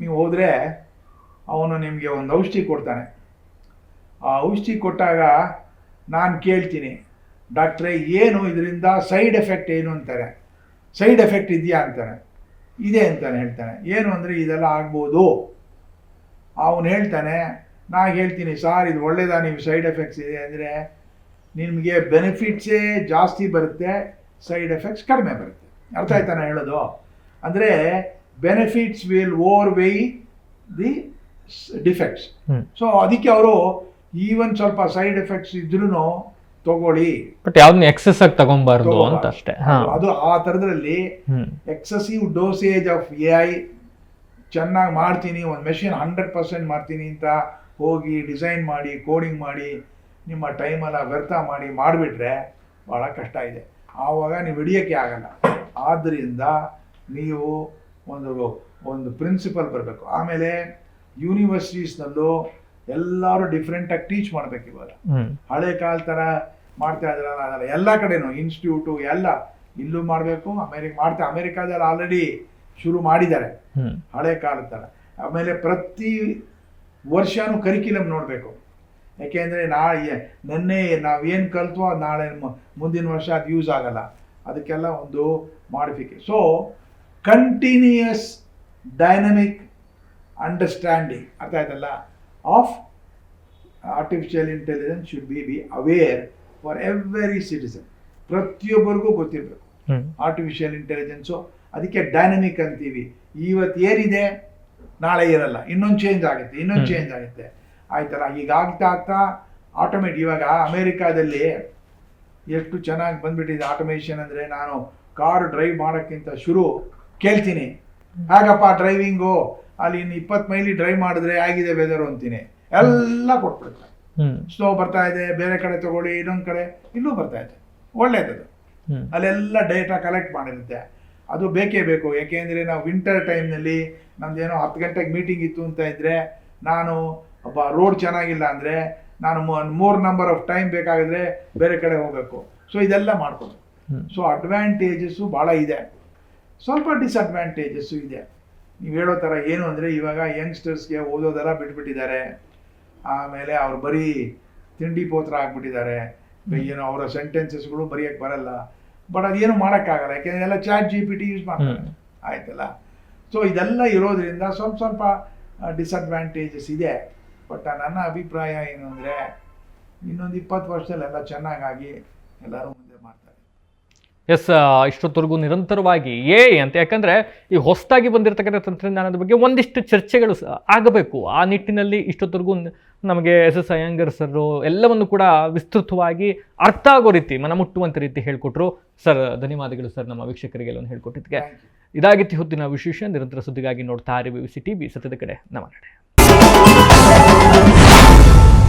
ನೀವು ಹೋದರೆ ಅವನು ನಿಮಗೆ ಒಂದು ಔಷಧಿ ಕೊಡ್ತಾನೆ. ಆ ಔಷಧಿ ಕೊಟ್ಟಾಗ ನಾನು ಕೇಳ್ತೀನಿ, ಡಾಕ್ಟ್ರೇ ಏನು ಇದರಿಂದ ಸೈಡ್ ಎಫೆಕ್ಟ್ ಏನು ಅಂತಾರೆ. ಸೈಡ್ ಎಫೆಕ್ಟ್ ಇದೆಯಾ ಅಂತಾನೆ. ಇದೆ ಅಂತಾನೆ ಹೇಳ್ತಾನೆ. ಏನು ಅಂದರೆ ಇದೆಲ್ಲ ಆಗ್ಬೋದು. ಅವನು ಹೇಳ್ತಾನೆ, ನಾನು ಹೇಳ್ತೀನಿ ಸಾರ್ ಇದು ಒಳ್ಳೇದಾ, ನೀವು ಸೈಡ್ ಎಫೆಕ್ಟ್ಸ್ ಇದೆ ಅಂದರೆ ನಿಮಗೆ ಬೆನಿಫಿಟ್ಸೇ ಜಾಸ್ತಿ ಬರುತ್ತೆ, ಸೈಡ್ ಎಫೆಕ್ಟ್ಸ್ ಕಡಿಮೆ ಬರುತ್ತೆ. ಅರ್ಥ ಆಯ್ತಾನೆ ಹೇಳೋದು? ಅಂದರೆ benefits will over weigh the defects. So ಅದಕ್ಕೆ ಅವರು ಈವನ್ ಸ್ವಲ್ಪ ಸೈಡ್ ಎಫೆಕ್ಟ್ಸ್ ಇದ್ರೂ ತಗೊಳ್ಳಿ, ಬಟ್ ಯಾವ್ದನ್ನ ಎಕ್ಸೆಸ್ ಆಗಿ ತಗೊಂಬಾರ್ದು ಅಂತ ಅಷ್ಟೇ. ಅದು ಆ ಥರದ್ರಲ್ಲಿ ಎಕ್ಸಸಿವ್ ಡೋಸೇಜ್ ಆಫ್ AI ಚೆನ್ನಾಗಿ ಮಾಡ್ತೀನಿ, ಒಂದು ಮೆಷಿನ್ 100% ಮಾಡ್ತೀನಿ ಅಂತ ಹೋಗಿ ಡಿಸೈನ್ ಮಾಡಿ ಕೋಡಿಂಗ್ ಮಾಡಿ ನಿಮ್ಮ ಟೈಮೆಲ್ಲ ವ್ಯರ್ಥ ಮಾಡಿಬಿಟ್ರೆ ಭಾಳ ಕಷ್ಟ ಇದೆ. ಆವಾಗ ನೀವು ಹಿಡಿಯೋಕ್ಕೆ ಆಗಲ್ಲ. ಆದ್ದರಿಂದ ನೀವು ಒಂದು ಪ್ರಿನ್ಸಿಪಲ್ ಬರಬೇಕು. ಆಮೇಲೆ ಯೂನಿವರ್ಸಿಟೀಸ್ನಲ್ಲೂ ಎಲ್ಲರೂ ಡಿಫ್ರೆಂಟಾಗಿ ಟೀಚ್ ಮಾಡಬೇಕು. ಇವಾಗ ಹಳೆ ಕಾಲ ಥರ ಮಾಡ್ತಾ ಇದ್ರಲ್ಲ, ಅದಲ್ಲ ಎಲ್ಲ ಕಡೆನೂ ಇನ್ಸ್ಟಿಟ್ಯೂಟು ಎಲ್ಲ ಇಲ್ಲೂ ಮಾಡಬೇಕು. ಅಮೇರಿಕಾದಲ್ಲಿ ಆಲ್ರೆಡಿ ಶುರು ಮಾಡಿದ್ದಾರೆ ಹಳೆ ಕಾಲದ ಥರ. ಆಮೇಲೆ ಪ್ರತಿ ವರ್ಷನೂ ಕರಿಕ್ಯುಲಮ್ ನೋಡಬೇಕು. ಯಾಕೆಂದರೆ ನೆನ್ನೆ ನಾವೇನು ಕಲ್ತೋ ಅದು ನಾಳೆ ಮುಂದಿನ ವರ್ಷ ಅದು ಯೂಸ್ ಆಗಲ್ಲ. ಅದಕ್ಕೆಲ್ಲ ಒಂದು modification. So continuous dynamic understanding, ಅರ್ಥ ಆಯ್ತಲ್ಲ, of artificial intelligence should be aware for every citizen. ಪ್ರತಿಯೊಬ್ಬರಿಗೂ ಗೊತ್ತಿರಬೇಕು ಆರ್ಟಿಫಿಷಿಯಲ್ ಇಂಟೆಲಿಜೆನ್ಸು. ಅದಕ್ಕೆ ಡೈನಮಿಕ್ ಅಂತೀವಿ. ಇವತ್ತು ಏನಿದೆ ನಾಳೆ ಇರಲ್ಲ, ಇನ್ನೊಂದು ಚೇಂಜ್ ಆಗುತ್ತೆ. ಆಯ್ತಲ್ಲ, ಈಗ ಆಗ್ತಾ ಆಟೋಮೇಟ್. ಇವಾಗ ಅಮೇರಿಕಾದಲ್ಲಿ ಎಷ್ಟು ಚೆನ್ನಾಗಿ ಬಂದ್ಬಿಟ್ಟಿದೆ ಆಟೋಮೇಷನ್. ಅಂದರೆ ನಾನು ಕಾರು ಡ್ರೈವ್ ಮಾಡೋಕ್ಕಿಂತ ಕೇಳ್ತೀನಿ, ಹೇಗಪ್ಪ ಡ್ರೈವಿಂಗು, ಅಲ್ಲಿ ಇನ್ನು 20 ಮೈಲಿ ಡ್ರೈವ್ ಮಾಡಿದ್ರೆ ಆಗಿದೆ ವೆದರು ಅಂತೀನಿ, ಎಲ್ಲ ಕೊಟ್ಬಿಡ್ತಾರೆ. ಸ್ನೋ ಬರ್ತಾ ಇದೆ, ಬೇರೆ ಕಡೆ ತಗೊಳ್ಳಿ, ಇನ್ನೊಂದು ಕಡೆ ಇಲ್ಲೂ ಬರ್ತಾ ಇದೆ. ಒಳ್ಳೇದದು. ಅಲ್ಲೆಲ್ಲ ಡೇಟಾ ಕಲೆಕ್ಟ್ ಮಾಡಿರುತ್ತೆ. ಅದು ಬೇಕೇ ಬೇಕು. ಯಾಕೆಂದರೆ ನಾವು ವಿಂಟರ್ ಟೈಮ್ನಲ್ಲಿ ನಮ್ದೇನೋ 10 ಗಂಟೆಗೆ ಮೀಟಿಂಗ್ ಇತ್ತು ಅಂತ ಇದ್ದರೆ, ನಾನು ರೋಡ್ ಚೆನ್ನಾಗಿಲ್ಲ ಅಂದರೆ ನಾನು ಮೋರ್ ನಂಬರ್ ಆಫ್ ಟೈಮ್ ಬೇಕಾಗಿದ್ರೆ ಬೇರೆ ಕಡೆ ಹೋಗಬೇಕು. ಸೊ ಇದೆಲ್ಲ ಮಾಡ್ಬೋದು. ಸೊ ಅಡ್ವಾಂಟೇಜಸ್ಸು ಭಾಳ ಇದೆ, ಸ್ವಲ್ಪ ಡಿಸ್ಅಡ್ವಾಂಟೇಜಸ್ಸು ಇದೆ. ನೀವು ಹೇಳೋ ಥರ ಏನು ಅಂದರೆ ಇವಾಗ ಯಂಗ್ಸ್ಟರ್ಸ್ಗೆ ಓದೋದೆಲ್ಲ ಬಿಟ್ಬಿಟ್ಟಿದ್ದಾರೆ. ಆಮೇಲೆ ಅವ್ರು ಬರೀ ತಿಂಡಿ ಪೋತ್ರ ಆಗ್ಬಿಟ್ಟಿದ್ದಾರೆ. ಏನೋ ಅವರ ಸೆಂಟೆನ್ಸಸ್ಗಳು ಬರೆಯೋಕ್ಕೆ ಬರಲ್ಲ. ಬಟ್ ಅದೇನು ಮಾಡೋಕ್ಕಾಗಲ್ಲ, ಯಾಕೆಂದರೆ ಎಲ್ಲ ChatGPT ಯೂಸ್ ಮಾಡ್ತಾರೆ. ಆಯ್ತಲ್ಲ. ಸೊ ಇದೆಲ್ಲ ಇರೋದ್ರಿಂದ ಸ್ವಲ್ಪ ಡಿಸ್ಅಡ್ವಾಂಟೇಜಸ್ ಇದೆ. ಬಟ್ ನನ್ನ ಅಭಿಪ್ರಾಯ ಏನು ಅಂದರೆ ಇನ್ನೊಂದು 20 ವರ್ಷದಲ್ಲಿ ಎಲ್ಲ ಚೆನ್ನಾಗಿ ಎಲ್ಲರೂ ಮುಂದೆ ಮಾಡ್ತಾರೆ. ಎಸ್, ಇಷ್ಟೊತ್ತವರೆಗೂ ನಿರಂತರವಾಗಿ ಅಂತ, ಯಾಕಂದರೆ ಈ ಹೊಸದಾಗಿ ಬಂದಿರತಕ್ಕಂಥ ತಂತ್ರಜ್ಞಾನದ ಬಗ್ಗೆ ಒಂದಿಷ್ಟು ಚರ್ಚೆಗಳು ಆಗಬೇಕು. ಆ ನಿಟ್ಟಿನಲ್ಲಿ ಇಷ್ಟೊತ್ತವರೆಗೂ ನಮಗೆ SS ಅಯ್ಯಂಗಾರ್ ಸರ್ ಎಲ್ಲವನ್ನು ಕೂಡ ವಿಸ್ತೃತವಾಗಿ ಅರ್ಥ ಆಗೋ ರೀತಿ, ಮನಮುಟ್ಟುವಂಥ ರೀತಿ ಹೇಳಿಕೊಟ್ರು. ಸರ್, ಧನ್ಯವಾದಗಳು ಸರ್, ನಮ್ಮ ವೀಕ್ಷಕರಿಗೆ ಎಲ್ಲವನ್ನು ಹೇಳ್ಕೊಟ್ಟಿದ್ದಕ್ಕೆ. ಇದಾಗಿತ್ತು ಹೊತ್ತಿನ ವಿಶೇಷ. ನಿರಂತರ ಸುದ್ದಿಗಾಗಿ ನೋಡ್ತಾ ಇರಿ BBC TV, ಸತ್ಯದ ಕಡೆ ನಮ್ಮ ನಡೆ.